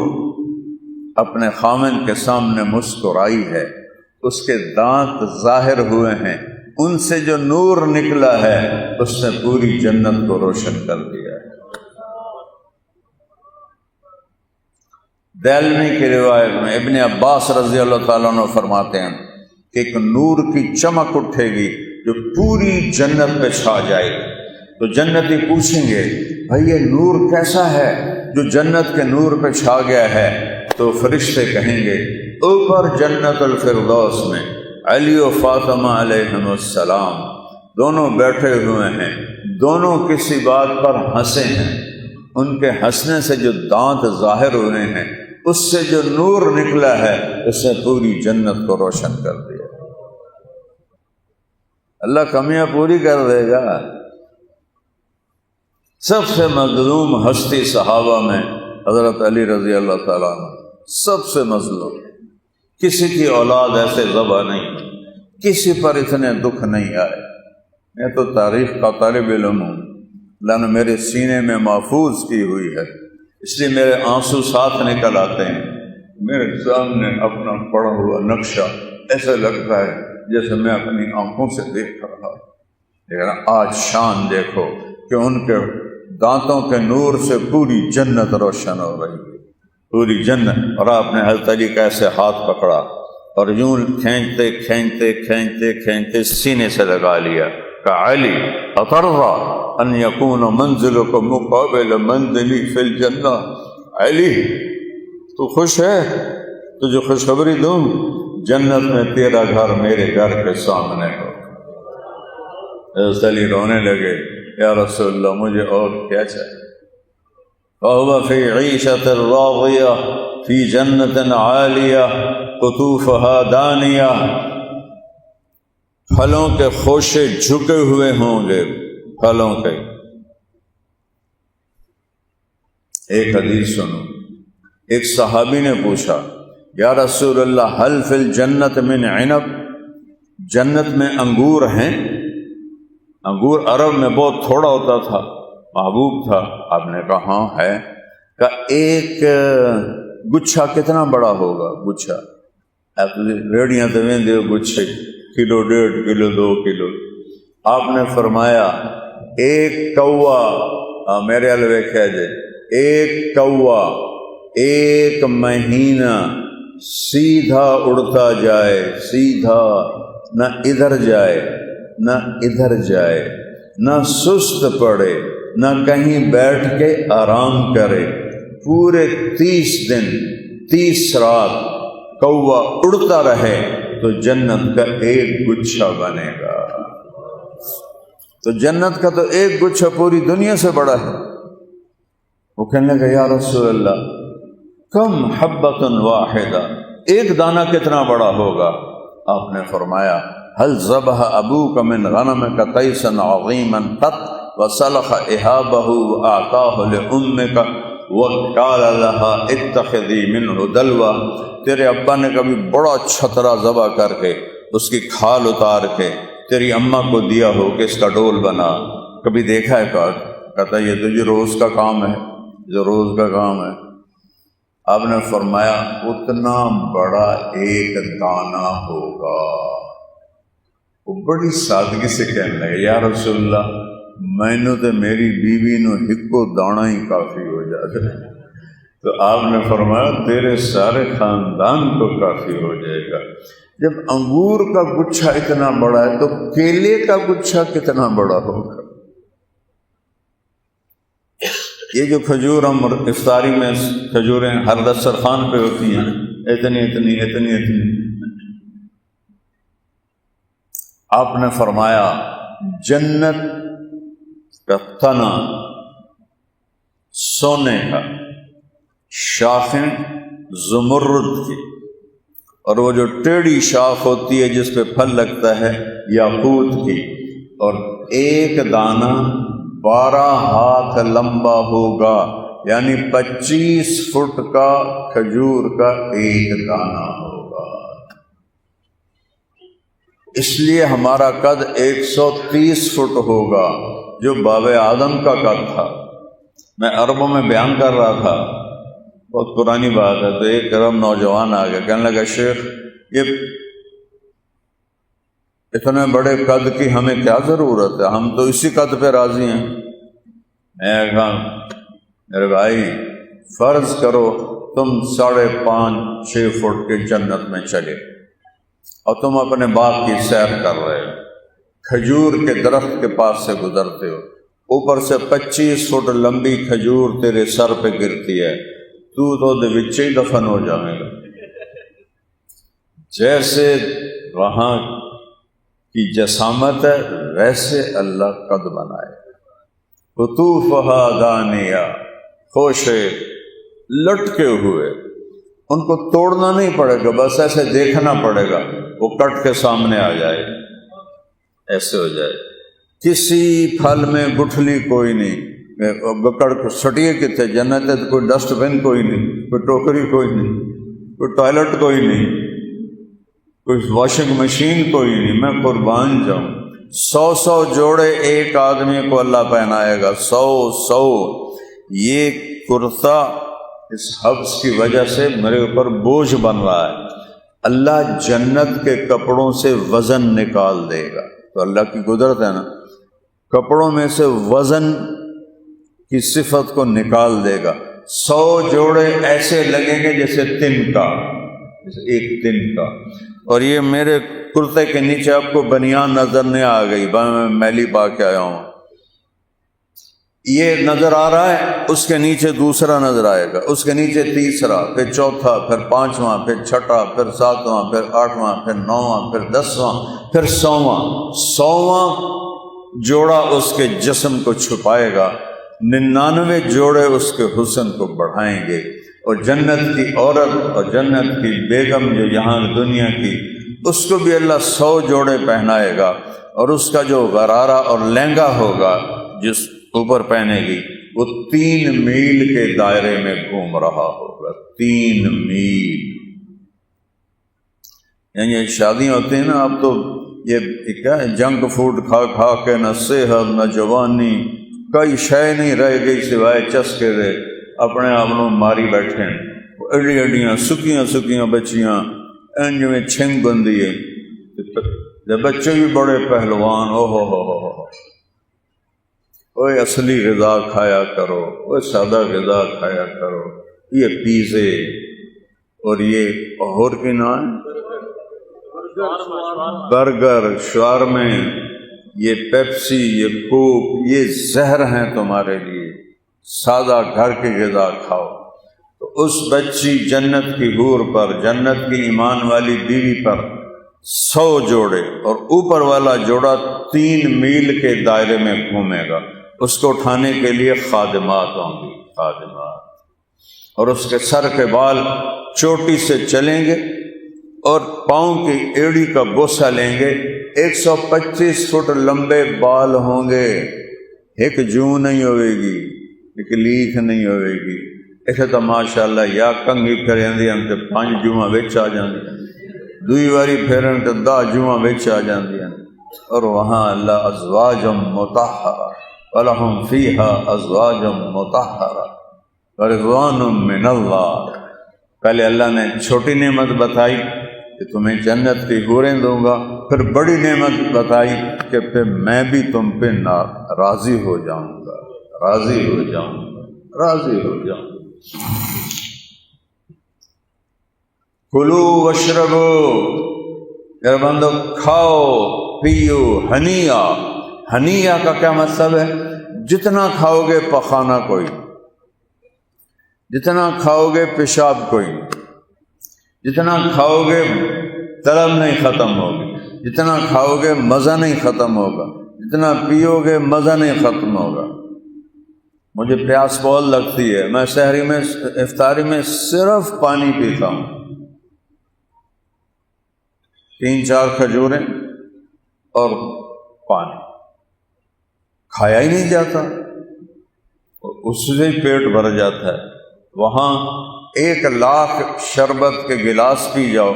اپنے خامن کے سامنے مسکرائی ہے، اس کے دانت ظاہر ہوئے ہیں، ان سے جو نور نکلا ہے اس نے پوری جنت کو روشن کر دیا ہے۔ دہلوی کی روایت میں ابن عباس رضی اللہ تعالیٰ عنہ فرماتے ہیں کہ ایک نور کی چمک اٹھے گی جو پوری جنت پہ چھا جائے گی، تو جنتی پوچھیں گے بھائی یہ نور کیسا ہے جو جنت کے نور پہ چھا گیا ہے؟ تو فرشتے کہیں گے اوپر جنت الفردوس میں علی و فاطمہ علیہم السلام دونوں بیٹھے ہوئے ہیں، دونوں کسی بات پر ہنسے ہیں، ان کے ہنسنے سے جو دانت ظاہر ہوئے ہیں، اس سے جو نور نکلا ہے اس نے پوری جنت کو روشن کر دیا۔ اللہ کمیاں پوری کر دے گا۔ سب سے مظلوم ہستی صحابہ میں حضرت علی رضی اللہ تعالیٰ عنہ، سب سے مظلوم، کسی کی اولاد ایسے ذبح نہیں، کسی پر اتنے دکھ نہیں آئے۔ میں تو تاریخ کا طالب علم ہوں، اللہ نے میرے سینے میں محفوظ کی ہوئی ہے، اس لیے میرے آنسو ساتھ نکل آتے ہیں۔ میرے سامنے اپنا پڑا ہوا نقشہ ایسا لگتا ہے جیسے میں اپنی آنکھوں سے دیکھ رہا ہوں، لیکن آج شان دیکھو کہ ان کے دانتوں کے نور سے پوری جنت روشن ہو رہی ہے، پوری جنت۔ اور آپ نے حضرت علی کا ایسے ہاتھ پکڑا اور یوں کھینچتے کھینچتے کھینچتے کھینچتے سینے سے لگا لیا کہ علی اترضی ان یکون منزلک مقابل منزلی فی الجنہ، علی تو خوش ہے؟ تجھے خوشخبری دوں جنت میں تیرا گھر میرے گھر کے سامنے ہو۔ حضرت علی رونے لگے، یا رسول اللہ مجھے اور کیا چاہیے؟ فَهُوَ فِي عِيشَةٍ رَاضِيَةٍ فِي جَنَّةٍ عَالِيَةٍ قُطُوفُهَا دَانِيَةٍ، پھلوں کے خوشے جھکے ہوئے ہوں گے، پھلوں کے۔ ایک حدیث سنو، ایک صحابی نے پوچھا یا رسول اللہ هل فی الجنت من عنب، جنت میں انگور ہیں؟ انگور عرب میں بہت تھوڑا ہوتا تھا، محبوب تھا۔ آپ نے کہا ہاں ہے۔ کہ ایک گچھا کتنا بڑا ہوگا؟ گچھا آپ ریڑیاں تو وین دے گچھے، کلو 1.5 کلو 2 کلو۔ آپ نے فرمایا ایک کوا، میرے الوے کہہ دے، ایک کوا ایک مہینہ سیدھا اڑتا جائے، سیدھا، نہ ادھر جائے نہ ادھر جائے، نہ سست پڑے، نہ کہیں بیٹھ کے آرام کرے، پورے 30 دن 30 رات کوا اڑتا رہے تو جنت کا ایک گچھا بنے گا۔ تو جنت کا تو ایک گچھا پوری دنیا سے بڑا ہے۔ وہ کہنے لگا یا رسول اللہ کم حبۃ واحدہ، ایک دانہ کتنا بڑا ہوگا؟ آپ نے فرمایا هل ذبح ابوک من غنمک تیسا عظیما قط وسلخ اہابہ واعطاہ لامک وقال لها اتخذی منہ دلوا، تیرے ابا نے کبھی بڑا چھترا ذبح کر کے اس کی کھال اتار کے تیری اماں کو دیا ہو کہ اس کا ڈول بنا؟ کبھی دیکھا ہے؟ کہتا یہ تو جو روز کا کام ہے، جو روز کا کام ہے۔ آپ نے فرمایا اتنا بڑا ایک دانہ ہوگا۔ وہ بڑی سادگی سے کہنے لگے یا رسول اللہ میں نے تو میری بیوی نو ہکو دانا ہی کافی ہو جاتا ہے۔ تو آپ نے فرمایا تیرے سارے خاندان کو کافی ہو جائے گا۔ جب انگور کا گچھا اتنا بڑا ہے تو کیلے کا گچھا کتنا بڑا ہوگا؟ یہ جو کھجور ہم افطاری میں کھجوریں ہر دسترخوان پہ ہوتی ہیں، اتنی اتنی اتنی اتنی، آپ نے فرمایا جنت کا تنا سونے کا، شاخیں زمرد کی، اور وہ جو ٹیڑھی شاخ ہوتی ہے جس پہ پھل لگتا ہے یاقوت کی، اور ایک دانہ 12 ہاتھ لمبا ہوگا، یعنی 25 فٹ کا کھجور کا ایک دانہ ہوگا۔ اس لیے ہمارا قد 130 فٹ ہوگا جو باب آدم کا قد تھا۔ میں عربوں میں بیان کر رہا تھا بہت پرانی بات ہے، تو ایک طرف نوجوان آ گیا، کہنے لگا شیخ یہ اتنے بڑے قد کی ہمیں کیا ضرورت ہے، ہم تو اسی قد پہ راضی ہیں۔ میں کہا میرے بھائی فرض کرو تم 5.5-6 فٹ کے جنت میں چلے اور تم اپنے باغ کی سیر کر رہے ہو، کھجور کے درخت کے پاس سے گزرتے ہو، اوپر سے 25 فٹ لمبی کھجور تیرے سر پہ گرتی ہے، تو دے وچ ہی دفن ہو جائے گا۔ جیسے وہاں کی جسامت ہے ویسے اللہ قد بنائے، قطوفها دانیہ، خوشے لٹکے ہوئے، ان کو توڑنا نہیں پڑے گا، بس ایسے دیکھنا پڑے گا، وہ کٹ کے سامنے آ جائے، ایسے ہو جائے۔ کسی پھل میں گٹھلی کوئی نہیں، گکڑ سٹیے کتنے جنت ہے، کوئی ڈسٹ بن کوئی نہیں، کوئی ٹوکری کوئی نہیں، کوئی ٹوائلٹ کوئی نہیں، کوئی واشنگ مشین کوئی نہیں، میں قربان جاؤں۔ 100 جوڑے ایک آدمی کو اللہ پہنائے گا، 100 یہ کرتا اس حبس کی وجہ سے میرے اوپر بوجھ بن رہا ہے، اللہ جنت کے کپڑوں سے وزن نکال دے گا۔ تو اللہ کی قدرت ہے نا، کپڑوں میں سے وزن کی صفت کو نکال دے گا۔ 100 جوڑے ایسے لگیں گے جیسے تن کا، جیسے ایک تن کا، اور یہ میرے کرتے کے نیچے آپ کو بنیان نظر نہیں آ گئی، میں میلی پا کے آیا ہوں، یہ نظر آ رہا ہے، اس کے نیچے دوسرا نظر آئے گا، اس کے نیچے تیسرا، پھر چوتھا، پھر 5واں، پھر 6واں، پھر 7واں، پھر 8واں، پھر 9واں، پھر 10واں، پھر 100واں جوڑا اس کے جسم کو چھپائے گا، 99 جوڑے اس کے حسن کو بڑھائیں گے، اور جنت کی عورت اور جنت کی بیگم جو یہاں دنیا کی، اس کو بھی اللہ 100 جوڑے پہنائے گا، اور اس کا جو غرارہ اور لہنگا ہوگا جس اوپر پہنے گی وہ 3 میل کے دائرے میں گھوم رہا ہوگا، 3 میل۔ یعنی شادیاں ہوتی ہیں نا، اب تو یہ کیا ہے، جنک فوڈ کھا کھا کے نہ صحت نہ جوانی، کئی شے نہیں رہ گئی سوائے چسکے دے، اپنے آپ کو ماری بیٹھے ہیں، ایڈی ایڈیاں سکیاں بچیاں انج میں چھنگ بندی ہے، بچے بھی بڑے پہلوان، ہو اوے اصلی غذا کھایا کرو، اوے سادہ غذا کھایا کرو، یہ پیزے اور یہ اور کے نام برگر، شاورمے، یہ پیپسی، یہ کوک، یہ زہر ہیں تمہارے لیے، سادہ گھر کی غذا کھاؤ۔ تو اس بچی جنت کی حور پر، جنت کی ایمان والی بیوی پر 100 جوڑے، اور اوپر والا جوڑا 3 میل کے دائرے میں گھومے گا، اس کو اٹھانے کے لیے خادمات ہوں گی، خادمات، اور اس کے سر کے بال چوٹی سے چلیں گے اور پاؤں کی ایڑی کا بوسہ لیں گے، 125 فٹ لمبے بال ہوں گے، ایک جوں نہیں ہوئے گی، ایک لیکھ نہیں ہوئے گی، ایسے تو ماشاءاللہ یا کنگھی پھیرندی ہم تے 5 جواں وچ آ جاندی، دوئی واری پھیرن تے 10 جواں وچ آ جاندی، اور وہاں اللہ ازواج مطہرہ وَلَهُمْ فِيهَا أَزْوَاجٌ مُطَهَّرَةٌ وَرِضْوَانٌ مِّنَ اللَّهِ۔ پہلے اللہ نے چھوٹی نعمت بتائی کہ تمہیں جنت کی حوریں دوں گا، پھر بڑی نعمت بتائی کہ پھر میں بھی تم پہ راضی ہو جاؤں گا، راضی ہو جاؤں گا، راضی ہو جاؤں گا۔ کلوا واشربوا، میرے بندو کھاؤ پیو، ہنیا، ہنیا کا کیا مطلب ہے؟ جتنا کھاؤ گے پخانہ کوئی، جتنا کھاؤ گے پیشاب کوئی، جتنا کھاؤ گے طلب نہیں ختم ہوگی، جتنا کھاؤ گے مزہ نہیں ختم ہوگا، جتنا پیو گے مزہ نہیں ختم ہوگا۔ مجھے پیاس بہت لگتی ہے، میں سحری میں افطاری میں صرف پانی پیتا ہوں، 3-4 کھجوریں اور پانی، کھایا ہی نہیں جاتا، اس سے ہی پیٹ بھر جاتا ہے۔ وہاں 1,00,000 شربت کے گلاس پی جاؤ،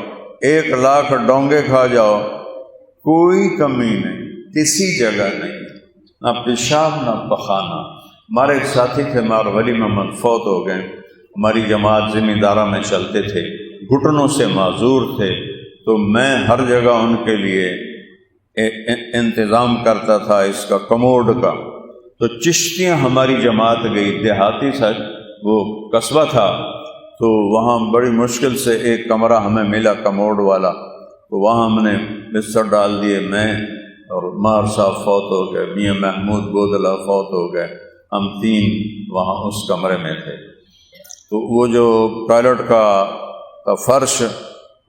1,00,000 ڈونگے کھا جاؤ، کوئی کمی نہیں، کسی جگہ نہیں، نہ پیشاب نہ پخانہ۔ ہمارے ایک ساتھی تھے، مار ولی محمد، فوت ہو گئے، ہماری جماعت ذمہ دارہ میں چلتے تھے، گھٹنوں سے معذور تھے، تو میں ہر جگہ ان کے لیے انتظام کرتا تھا اس کا کموڈ کا۔ تو چشتیاں ہماری جماعت گئی، دیہاتی سا وہ قصبہ تھا، تو وہاں بڑی مشکل سے ایک کمرہ ہمیں ملا کموڈ والا، تو وہاں ہم نے بستر ڈال دیے، میں اور مار صاحب فوت ہو گئے، میاں محمود بودلہ فوت ہو گئے، ہم 3 وہاں اس کمرے میں تھے۔ تو وہ جو ٹوائلٹ کا فرش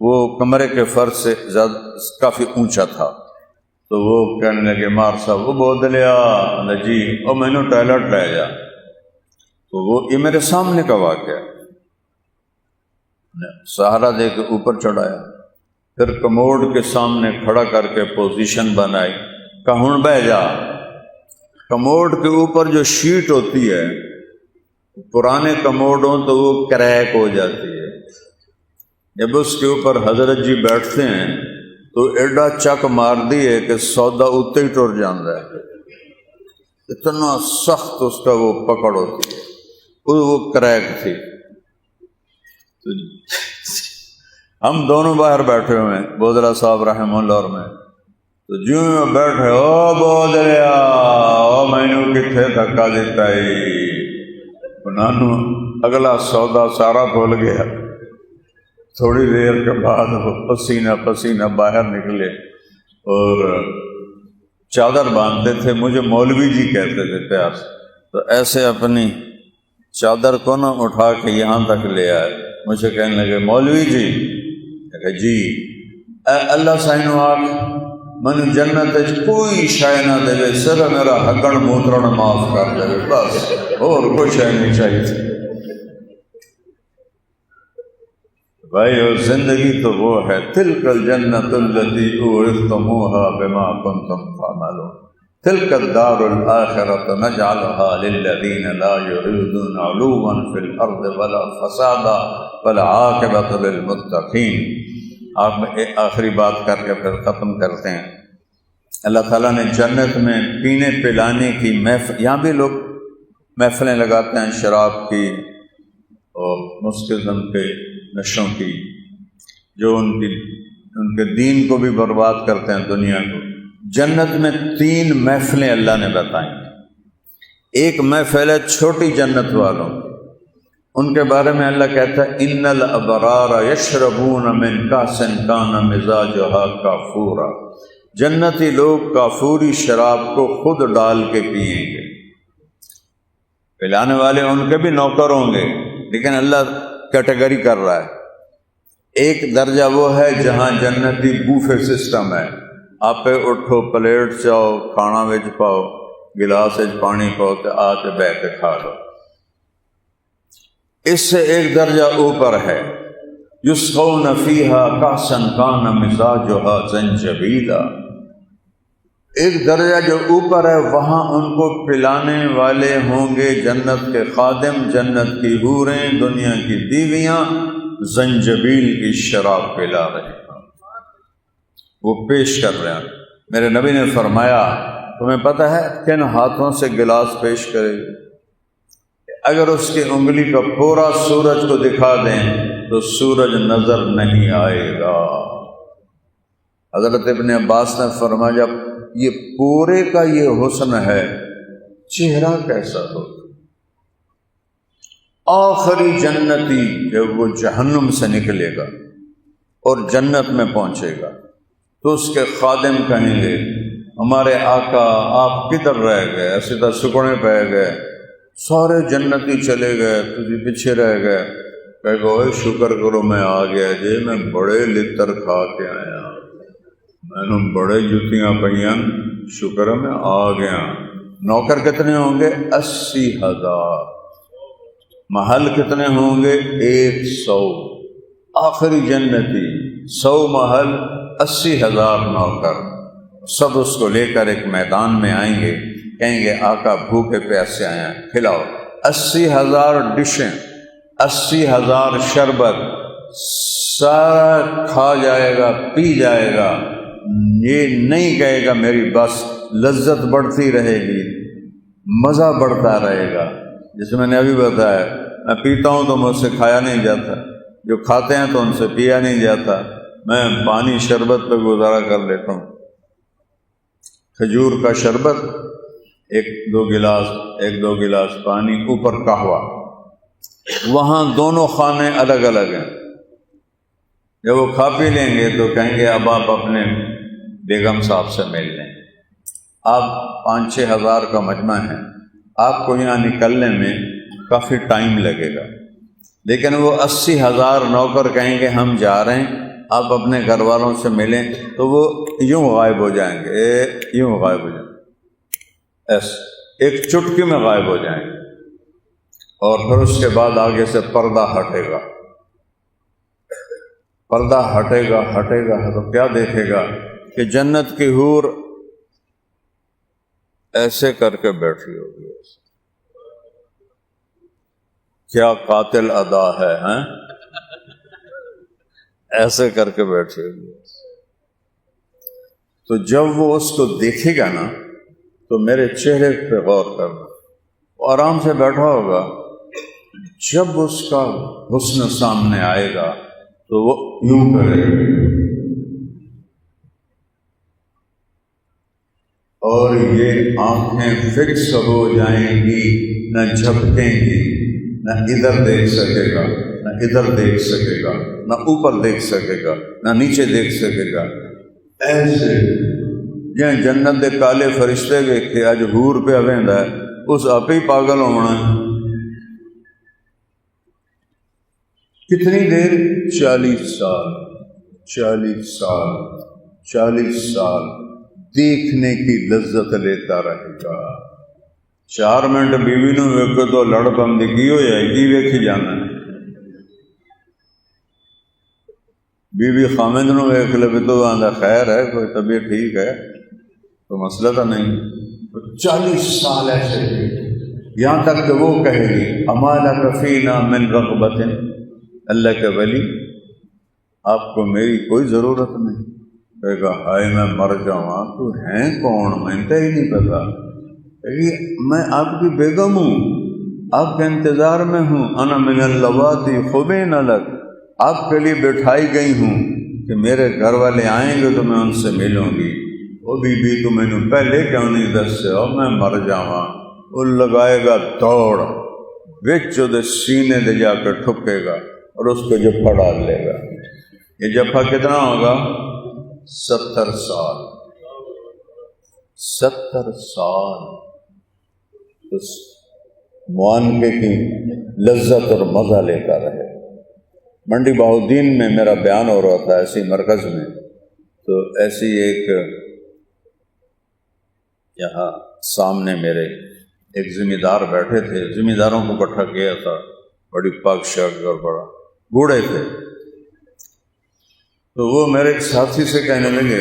وہ کمرے کے فرش سے کافی اونچا تھا، تو وہ کہنے لگے مار صاحب وہ بودلیا جی اور میں نے ٹوائلٹ لے جا، تو وہ یہ میرے سامنے کا واقعہ سہارا دے کے اوپر چڑھایا، پھر کموڈ کے سامنے کھڑا کر کے پوزیشن بنائی، کہوں بہ جا۔ کموڈ کے اوپر جو شیٹ ہوتی ہے، پرانے کموڈ ہوں تو وہ کریک ہو جاتی ہے، جب اس کے اوپر حضرت جی بیٹھتے ہیں تو ایڈا چک مار دیے کہ سودا اتنے ہی ٹر جاتا ہے، اتنا سخت اس کا وہ پکڑ ہوتی ہے، وہ کریک تھی۔ تو ہم دونوں باہر بیٹھے ہوئے ہیں، بودلہ صاحب رحمہ اللہ اور میں، تو جو میں بیٹھے او بودلیا او مینو کتنے دھکا دیتا ہے، نانو اگلا سودا سارا بھول گیا۔ تھوڑی دیر کے بعد وہ پسینہ پسینہ باہر نکلے اور چادر باندھتے تھے، مجھے مولوی جی کہتے تھے پیار سے، تو ایسے اپنی چادر کو نہ اٹھا کے یہاں تک لے آئے، مجھے کہنے لگے مولوی جی، کہ جی اے اللہ سائنو آگ من جنت کوئی شے نہ دے، صرف میرا حقن موترن معاف کر دے، بس اور کوئی شے نہیں چاہیے۔ بھائی اور زندگی تو وہ ہے، تلک الجنت التی اورثتموها بما کنتم تعملون، تلک الدار الآخرۃ نجعلها للذین لا یریدون علوا فی الارض ولا فسادا والعاقبۃ للمتقین۔ آپ آخری بات کر کے پھر ختم کرتے ہیں۔ اللہ تعالیٰ نے جنت میں پینے پلانے کی محفل، یہاں بھی لوگ محفلیں لگاتے ہیں شراب کی اور مسکر قسم کے نشوں کی، جو ان کے دین کو بھی برباد کرتے ہیں، دنیا کو۔ جنت میں 3 محفلیں اللہ نے بتائیں۔ ایک محفل ہے چھوٹی جنت والوں، ان کے بارے میں اللہ کہتا ہے ان الابرار یشربون من کأس کان مزاجها کافورا، جنتی لوگ کافوری شراب کو خود ڈال کے پئیں گے۔ پلانے والے ان کے بھی نوکر ہوں گے، لیکن اللہ کیٹیگری کر رہا ہے۔ ایک درجہ وہ ہے جہاں جنتی بوفے سسٹم ہے، آپ اٹھو پلیٹ چاہو کھانا وچ پاؤ، گلاس وچ پانی پاؤ تو آ کے بیٹھ کے کھا لو۔ اس سے ایک درجہ اوپر ہے یسقون فیہا کأسا کان مزاجها زنجبیلا، ایک درجہ جو اوپر ہے وہاں ان کو پلانے والے ہوں گے جنت کے خادم، جنت کی حوریں، دنیا کی بیویاں زنجبیل کی شراب پلا رہے ہیں، وہ پیش کر رہے ہیں۔ میرے نبی نے فرمایا تمہیں پتہ ہے کن ہاتھوں سے گلاس پیش کرے گی؟ اگر اس کی انگلی کا پورا سورج کو دکھا دیں تو سورج نظر نہیں آئے گا۔ حضرت ابن عباس نے فرمایا جب یہ پورے کا یہ حسن ہے، چہرہ کیسا ہو؟ آخری جنتی جب وہ جہنم سے نکلے گا اور جنت میں پہنچے گا تو اس کے خادم کہیں گے ہمارے آقا آپ کدھر رہ گئے؟ ایسے تو سکڑے پہ گئے، سارے جنتی چلے گئے، تجھے پیچھے رہ گئے۔ کہے گا اوے شکر کرو میں آ گیا جی، میں بڑے لطر کھا کے آیا، میں نے بڑے جتیاں پہیاں، شکر ہے میں آ گیا۔ نوکر کتنے ہوں گے؟ 80,000۔ محل کتنے ہوں گے؟ 100۔ آخری جنتی 100 محل، 80,000 نوکر، سب اس کو لے کر ایک میدان میں آئیں گے، کہیں گے آقا بھوکے پیاسے آئے ہیں کھلاؤ۔ 80,000 ڈشیں، 80,000 شربت، سارا کھا جائے گا، پی جائے گا، یہ نہیں کہے گا میری بس، لذت بڑھتی رہے گی، مزہ بڑھتا رہے گا۔ جیسے میں نے ابھی بتایا میں پیتا ہوں تو مجھ سے کھایا نہیں جاتا، جو کھاتے ہیں تو ان سے پیا نہیں جاتا، میں پانی شربت پہ گزارا کر لیتا ہوں، کھجور کا شربت، ایک دو گلاس پانی، اوپر قہوہ۔ وہاں دونوں خانے الگ الگ ہیں۔ جب وہ کھا پی لیں گے تو کہیں گے اب آپ اپنے بیگم صاحب سے مل لیں۔ آپ 5-6 ہزار کا مجمع ہے، آپ کو یہاں نکلنے میں کافی ٹائم لگے گا، لیکن وہ 80,000 نوکر کہیں گے ہم جا رہے ہیں، آپ اپنے گھر والوں سے ملیں، تو وہ یوں غائب ہو جائیں گے، یوں غائب ہو جائیں گے، ایسے ایک چٹکی میں غائب ہو جائیں گے، اور پھر اس کے بعد آگے سے پردہ ہٹے گا۔ پردہ ہٹے گا تو کیا دیکھے گا کہ جنت کی حور ایسے کر کے بیٹھی ہوگی۔ کیا قاتل ادا ہے، ہیں؟ ایسے کر کے بیٹھی ہوگی۔ تو جب وہ اس کو دیکھے گا نا تو میرے چہرے پہ غور کرنا، وہ آرام سے بیٹھا ہوگا، جب اس کا حسن سامنے آئے گا تو وہ یوں کرے گا، اور یہ آنکھیں فکس ہو جائیں گی، نہ جھپکیں گی، نہ ادھر دیکھ سکے گا، نہ ادھر دیکھ سکے گا، نہ اوپر دیکھ سکے گا، نہ نیچے دیکھ سکے گا۔ ایسے جن جنت دے کالے فرشتے ویکھے اج حور پہ ویندا ہے، اس آپ ہی پاگل ہونا ہے۔ کتنی دیر؟ 40 سال دیکھنے کی لذت لیتا رہے گا۔ 4 منٹ بیوی نو ویکھو تو لڑ پندی کی ہو جائے گی، ویکھی جانا ہے۔ بیوی خامد نو ویکھ لے تو آندا خیر ہے، کوئی طبیعت ٹھیک ہے، تو مسئلہ تو نہیں۔ 40 سال ایسے، یہاں تک کہ وہ کہے گی اما لک فینا من رغبت، اللہ کے ولی آپ کو میری کوئی ضرورت نہیں۔ کہے گا ہائے میں مر جاؤں، تو ہیں کون، میں تو ہی نہیں پتا۔ میں آپ کی بیگم ہوں، آپ کے انتظار میں ہوں، انا من اللواتی خبین لک، آپ کے لیے بٹھائی گئی ہوں کہ میرے گھر والے آئیں گے تو میں ان سے ملوں گی۔ وہ بی تو میں نے پہلے کیوں نہیں دسے، اور میں مر جاواں۔ وہ لگائے گا دوڑ، وچ دے سینے دے جا کے ٹھکے گا اور اس کو جفا ڈال لے گا۔ یہ جفا کتنا ہوگا؟ 70 سال۔ 70 سال اس معانقے کی لذت اور مزہ لیتا رہے۔ منڈی بہاؤالدین میں میرا بیان ہو رہا تھا ایسی مرکز میں، تو ایسی ایک یہاں سامنے میرے ایک ذمہ دار بیٹھے تھے، ذمہ داروں کو اکٹھا کیا تھا، بڑی پاک شاک اور بڑا بوڑھے تھے۔ تو وہ میرے ایک ساتھی سے کہنے لگے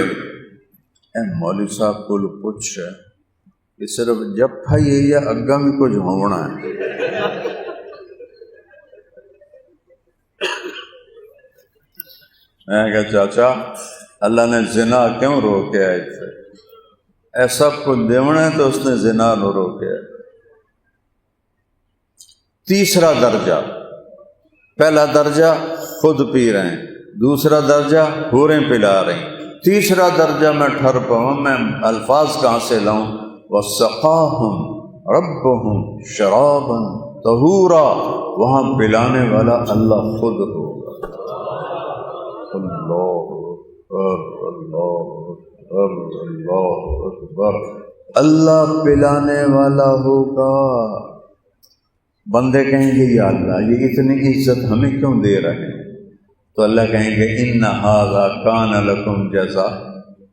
اے مولوی صاحب کو پوچھ کہ صرف جفا ہی ہے یا اگا بھی کچھ ہونا ہے؟ میں کہا چاچا اللہ نے زنا کیوں روکیا ہے اتنے؟ ایسا کچھ دیونا ہے تو اس نے زنا نہ روکیا ہے۔ تیسرا درجہ، پہلا درجہ خود پی رہے ہیں، دوسرا درجہ حوریں پلا رہے ہیں، تیسرا درجہ میں ٹھہر پاؤں، میں الفاظ کہاں سے لاؤں؟ وَسَقَاهُمْ رَبُّهُمْ شَرَابًا طَهُورًا، وہاں پلانے والا اللہ خود ہوگا۔ اللہ اکبر، اللہ اکبر، اللہ اکبر، اللہ پلانے والا ہوگا۔ بندے کہیں گے یا اللہ یہ اتنی عزت ہمیں کیوں دے رہے ہیں؟ تو اللہ کہیں گے ان ھذا کان لکم جزاء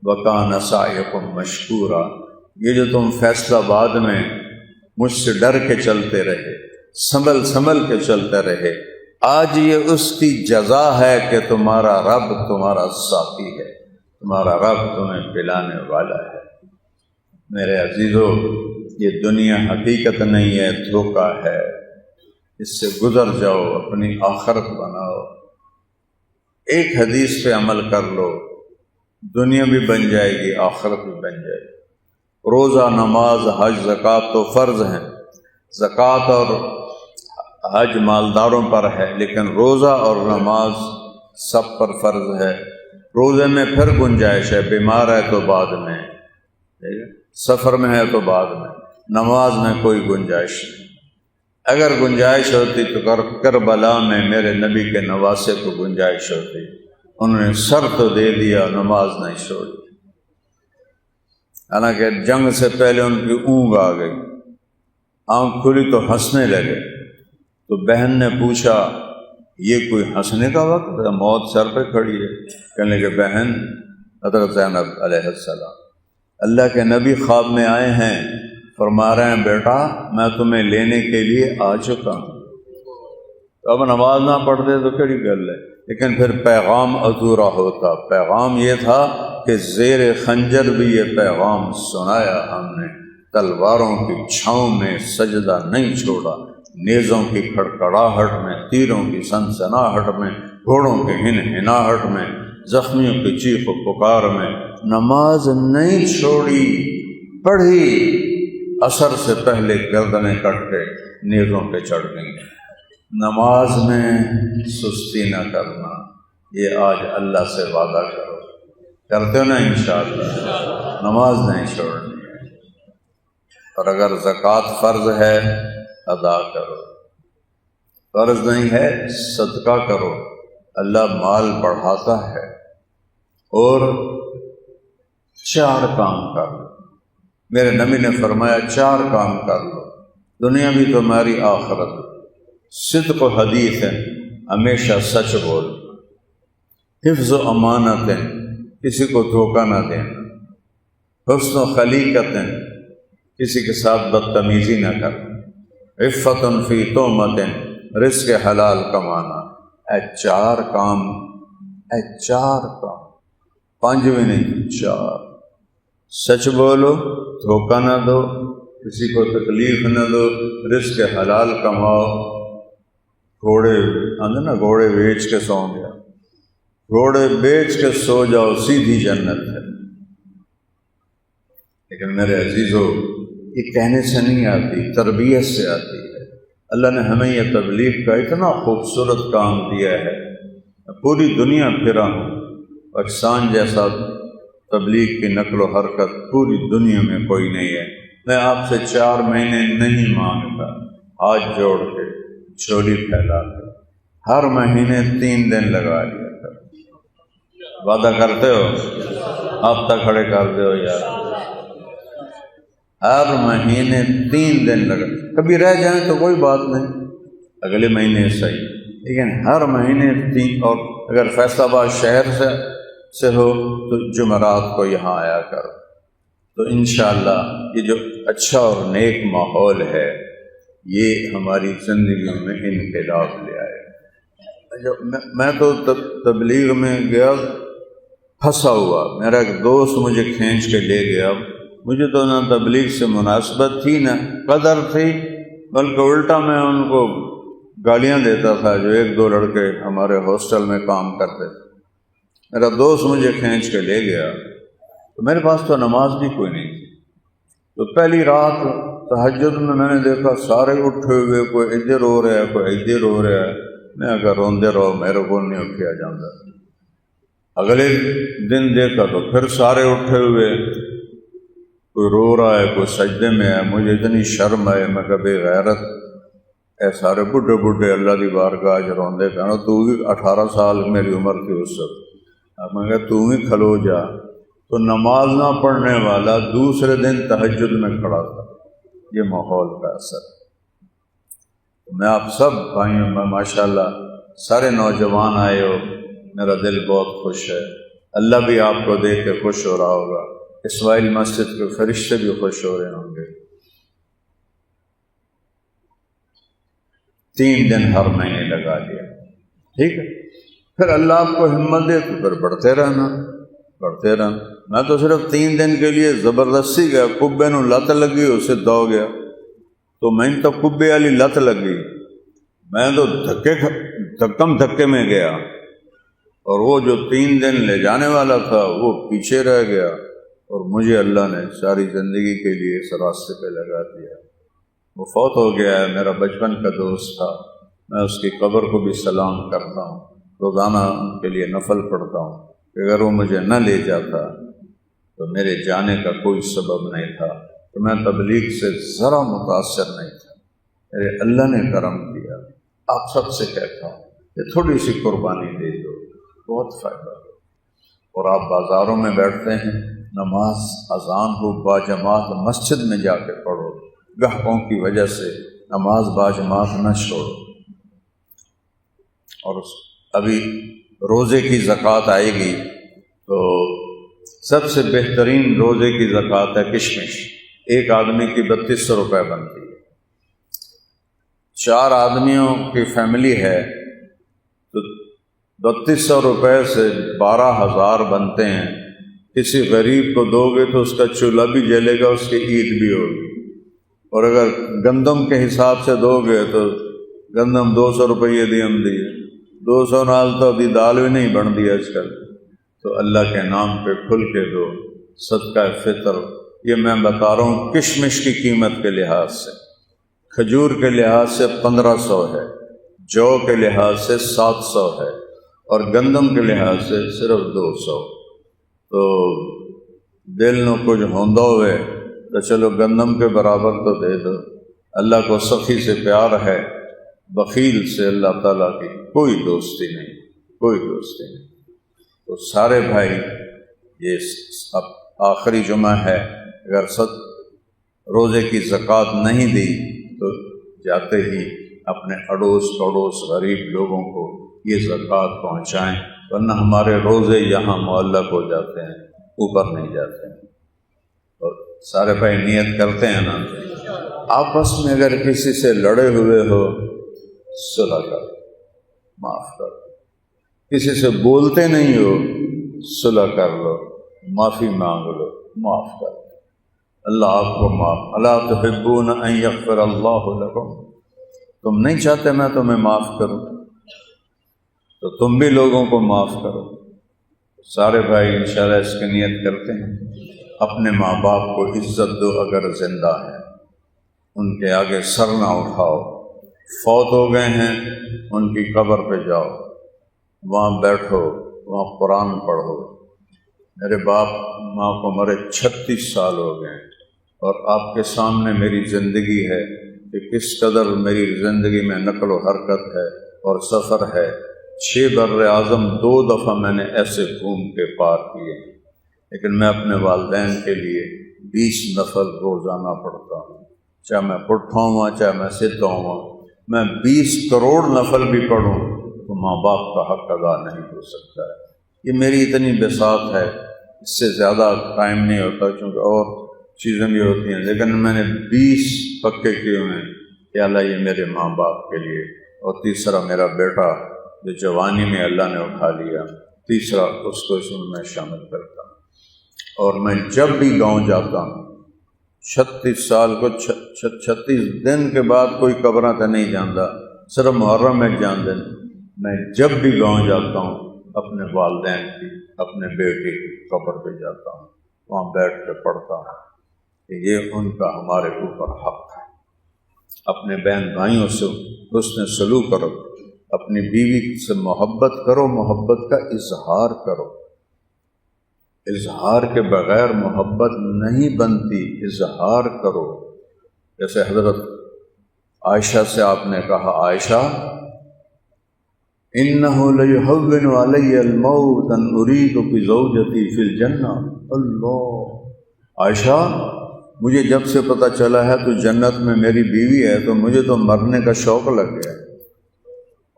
وکان سعیکم مشکورا، یہ جو تم فیصلہ آباد میں مجھ سے ڈر کے چلتے رہے، سنبھل کے چلتے رہے، آج یہ اس کی جزا ہے کہ تمہارا رب تمہارا ساتھی ہے، تمہارا رب تمہیں پلانے والا ہے۔ میرے عزیزو، یہ دنیا حقیقت نہیں ہے، دھوکہ ہے، اس سے گزر جاؤ، اپنی آخرت بناؤ۔ ایک حدیث پہ عمل کر لو، دنیا بھی بن جائے گی، آخرت بھی بن جائے گی۔ روزہ، نماز، حج، زکوٰۃ تو فرض ہیں، زکوٰۃ اور حج مالداروں پر ہے، لیکن روزہ اور نماز سب پر فرض ہے۔ روزے میں پھر گنجائش ہے، بیمار ہے تو بعد میں، ٹھیک ہے، سفر میں ہے تو بعد میں، نماز میں کوئی گنجائش نہیں۔ اگر گنجائش ہوتی تو کربلا میں میرے نبی کے نواسے کو گنجائش ہوتی، انہوں نے سر تو دے دیا، نماز نہیں چھوڑی۔ حالانکہ جنگ سے پہلے ان کی اونگ آ گئی، آنکھ کھلی تو ہنسنے لگے، تو بہن نے پوچھا یہ کوئی ہنسنے کا وقت ہے، موت سر پہ کھڑی ہے؟ کہنے لگے بہن حضرت زینب علیہ السلام، اللہ کے نبی خواب میں آئے ہیں، فرما رہے ہیں بیٹا میں تمہیں لینے کے لیے آ چکا ہوں۔ تو اب نماز نہ پڑھتے تو کیڑی گل ہے، لیکن پھر پیغام ادھورا ہوتا۔ پیغام یہ تھا کہ زیر خنجر بھی یہ پیغام سنایا ہم نے، تلواروں کی چھاؤں میں سجدہ نہیں چھوڑا، نیزوں کی کھڑکھڑاہٹ میں، تیروں کی سنسناہٹ میں، گھوڑوں کے ہنہناہٹ میں، زخمیوں کی چیخ و پکار میں نماز نہیں چھوڑی، پڑھی۔ عصر سے پہلے گردنیں کٹ کے نیزوں پہ چڑھ گئیں۔ نماز میں سستی نہ کرنا، یہ آج اللہ سے وعدہ کرو، کرتے ہو نا انشاءاللہ، نماز نہیں چھوڑنی ہے۔ اور اگر زکوٰۃ فرض ہے ادا کرو، فرض نہیں ہے صدقہ کرو، اللہ مال بڑھاتا ہے۔ اور 4 کام کر لو، میرے نبی نے فرمایا 4 کام کر لو، دنیا بھی تمہاری آخرت۔ صدق و حدیث ہے، ہمیشہ سچ بول، حفظ و امانت ہے، کسی کو دھوکہ نہ دینا، حسن و خلیقت ہے، کسی کے ساتھ بدتمیزی نہ کرنا، عفت فی تہمت، رزق حلال کمانا۔ اے 4 کام، اے 4 کام، 5 بھی نہیں، 4۔ سچ بولو، دھوکہ نہ دو، کسی کو تکلیف نہ دو، رزق حلال کماؤ۔ گھوڑے آندے نا، گھوڑے بیچ کے سو گیا، گھوڑے بیچ کے سو جاؤ، سیدھی جنت ہے۔ لیکن میرے عزیزو، یہ کہنے سے نہیں آتی، تربیت سے آتی ہے۔ اللہ نے ہمیں یہ تبلیغ کا اتنا خوبصورت کام دیا ہے، پوری دنیا پھرا ہوں، پاکستان جیسا تبلیغ کی نقل و حرکت پوری دنیا میں کوئی نہیں ہے۔ میں آپ سے 4 مہینے نہیں مانگتا، ہاتھ جوڑ کے، جھولی پھیلا کے، ہر مہینے 3 دن لگا لیا کر۔ وعدہ کرتے ہو؟ ہفتہ کھڑے کر دو یار، ہر مہینے 3 دن لگا، کبھی رہ جائیں تو کوئی بات نہیں، اگلے مہینے صحیح، لیکن ہر مہینے 3۔ اور اگر فیصل آباد شہر سے ہو تو جمعرات کو یہاں آیا کرو، تو انشاءاللہ یہ جو اچھا اور نیک ماحول ہے یہ ہماری زندگیوں میں انقلاب لے آئے۔ میں تو تبلیغ میں گیا پھنسا ہوا، میرا ایک دوست مجھے کھینچ کے لے گیا، مجھے تو نہ تبلیغ سے مناسبت تھی نہ قدر تھی، بلکہ الٹا میں ان کو گالیاں دیتا تھا، جو 1-2 لڑکے ہمارے ہاسٹل میں کام کرتے تھے۔ میرا دوست مجھے کھینچ کے لے گیا، تو میرے پاس تو نماز بھی کوئی نہیں تھی۔ تو پہلی رات تہجد میں نے دیکھا سارے اٹھے ہوئے، کوئی ادھر رو رہا ہے، کوئی ادھر رو رہا ہے۔ میں اگر روندے رہو، میرے کو نہیں اٹھیا جاتا۔ اگلے دن دیکھا تو پھر سارے اٹھے ہوئے، کوئی رو رہا ہے، کوئی سجدے میں ہے۔ مجھے اتنی شرم آئی، میں کہ بے غیرت، اے سارے بڈھے بڈھے اللہ دی بارگاہ وچ روندے کہنا، تو بھی 18 سال میری عمر تھی اس وقت۔ میں کہا تو بھی کھلو جا۔ تو نماز نہ پڑھنے والا دوسرے دن تہجد میں کھڑا تھا۔ یہ ماحول کا اثر۔ میں آپ سب بھائیوں میں ماشاءاللہ سارے نوجوان آئے ہو، میرا دل بہت خوش ہے۔ اللہ بھی آپ کو دیکھ کے خوش ہو رہا ہوگا، اسماعیل مسجد کے فرشتے بھی خوش ہو رہے ہوں گے۔ 3 دن ہر مہینے لگا لیا، ٹھیک ہے۔ پھر اللہ آپ کو ہمت دے تو پھر بڑھتے رہنا، بڑھتے رہنا۔ میں تو صرف 3 دن کے لیے زبردستی گیا، کبے نو لت لگی، اسے دو گیا، تو میں تو کبے والی لت لگی، میں تو دھکم دھکے میں گیا، اور وہ جو 3 دن لے جانے والا تھا وہ پیچھے رہ گیا، اور مجھے اللہ نے ساری زندگی کے لیے اس راستے پہ لگا دیا۔ وہ فوت ہو گیا ہے، میرا بچپن کا دوست تھا، میں اس کی قبر کو بھی سلام کرتا ہوں، روزانہ ان کے لیے نفل پڑھتا ہوں کہ اگر وہ مجھے نہ لے جاتا تو میرے جانے کا کوئی سبب نہیں تھا، تو میں تبلیغ سے ذرا متاثر نہیں تھا، میرے اللہ نے کرم کیا۔ آپ سب سے کہتا ہوں کہ تھوڑی سی قربانی دے دو، بہت فائدہ ہو۔ اور آپ بازاروں میں بیٹھتے ہیں، نماز اذان ہو باجماعت مسجد میں جا کے پڑھو، گاہکوں کی وجہ سے نماز باجماعت نہ چھوڑو۔ اور ابھی روزے کی زکوٰۃ آئے گی تو سب سے بہترین روزے کی زکوٰۃ ہے کشمش، ایک آدمی کی 3200 روپے بنتی ہے، 4 آدمیوں کی فیملی ہے تو 3200 روپے سے 12,000 بنتے ہیں۔ کسی غریب کو دو گے تو اس کا چولہا بھی جلے گا، اس کی عید بھی ہوگی۔ اور اگر گندم کے حساب سے دو گے تو گندم 200 روپیے دی ہم دی 200 نال تو ابھی دال بھی نہیں بنتی آج کل۔ تو اللہ کے نام پہ کھل کے دو، صدقہ فطر۔ یہ میں بتا رہا ہوں کشمش کی قیمت کے لحاظ سے، کھجور کے لحاظ سے 1500 ہے، جو کے لحاظ سے 700 ہے، اور گندم کے لحاظ سے صرف 200۔ تو دل نو کچھ ہوندہ ہوئے تو چلو گندم کے برابر تو دے دو۔ اللہ کو سخی سے پیار ہے، بخیل سے اللہ تعالیٰ کی کوئی دوستی نہیں، کوئی دوستی نہیں۔ تو سارے بھائی، یہ اب آخری جمعہ ہے، اگر روزے کی زکوٰۃ نہیں دی تو جاتے ہی اپنے اڑوس پڑوس غریب لوگوں کو یہ زکوٰۃ پہنچائیں، ورنہ ہمارے روزے یہاں معلق ہو جاتے ہیں، اوپر نہیں جاتے ہیں۔ اور سارے بھائی نیت کرتے ہیں نا، آپس میں اگر کسی سے لڑے ہوئے ہو صلح کرو، معاف کرو، کسی سے بولتے نہیں ہو صلح کر لو، معافی مانگ لو، معاف کر لو۔ اللہ آپ کو معاف، الا تحبون ان یغفر اللہ لکم، تم نہیں چاہتے میں تمہیں معاف کروں تو تم بھی لوگوں کو معاف کرو۔ سارے بھائی انشاءاللہ اس کی نیت کرتے ہیں۔ اپنے ماں باپ کو عزت دو اگر زندہ ہیں، ان کے آگے سر نہ اٹھاؤ۔ فوت ہو گئے ہیں ان کی قبر پہ جاؤ، وہاں بیٹھو، وہاں قرآن پڑھو۔ میرے باپ ماں کو مرے 36 سال ہو گئے، اور آپ کے سامنے میری زندگی ہے کہ کس قدر میری زندگی میں نقل و حرکت ہے اور سفر ہے۔ 6 بر اعظم 2 دفعہ میں نے ایسے گھوم کے پار کیے، لیکن میں اپنے والدین کے لیے 20 نفل روزانہ پڑھتا ہوں، چاہے میں پٹھا ہوا چاہے میں سدھا ہوا۔ میں 20 کروڑ نفل بھی پڑھوں تو ماں باپ کا حق ادا نہیں ہو سکتا ہے۔ یہ میری اتنی بساط ہے، اس سے زیادہ ٹائم نہیں ہوتا کیونکہ اور چیزیں بھی ہوتی ہیں، لیکن میں نے 20 پکے کیے ہوئے ہیں کہ اللہ یہ میرے ماں باپ کے لیے، اور تیسرا میرا بیٹا جو جوانی میں اللہ نے اٹھا لیا، تیسرا اس کو اس میں شامل کرتا ہوں۔ اور میں جب بھی گاؤں جاتا ہوں، 36 سال کو 36 دن کے بعد کوئی قبراں تے نہیں جانتا، صرف محرم میں جان دیں۔ میں جب بھی گاؤں جاتا ہوں اپنے والدین کی، اپنے بیٹے کی قبر پہ جاتا ہوں، وہاں بیٹھ کے پڑھتا ہوں کہ یہ ان کا ہمارے اوپر حق ہے۔ اپنے بہن بھائیوں سے حسن سلوک کرو، اپنی بیوی سے محبت کرو، محبت کا اظہار کرو۔ اظہار کے بغیر محبت نہیں بنتی، اظہار کرو۔ جیسے حضرت عائشہ سے آپ نے کہا، عائشہ انہ لیہون علی الموت ان ارید بزوجتی فی الجنہ۔ اللہ، عائشہ مجھے جب سے پتہ چلا ہے تو جنت میں میری بیوی ہے تو مجھے تو مرنے کا شوق لگ گیا۔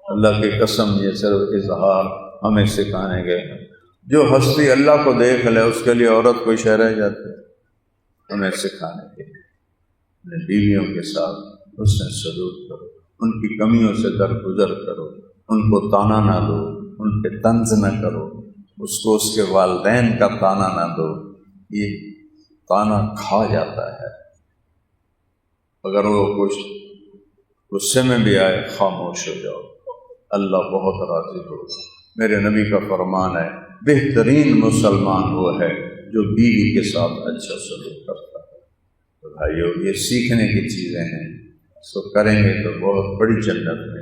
اللہ کی قسم، یہ صرف اظہار ہمیں سکھانے گئے۔ جو ہستی اللہ کو دیکھ لے اس کے لیے عورت کوئی شے رہ جاتی ہے، ہمیں سکھانے کے لیے اپنے بیویوں کے ساتھ اس سے سلوک کرو، ان کی کمیوں سے درگزر کرو، ان کو تانا نہ دو، ان پہ طنز نہ کرو، اس کو اس کے والدین کا تانا نہ دو، یہ تانا کھا جاتا ہے۔ اگر وہ کچھ غصے میں بھی آئے خاموش ہو جاؤ، اللہ بہت راضی ہو۔ میرے نبی کا فرمان ہے، بہترین مسلمان وہ ہے جو بیوی کے ساتھ اچھا سلوک کرتا ہے۔ تو بھائیو، یہ سیکھنے کی چیزیں ہیں، اس کو کریں گے تو بہت بڑی جنت میں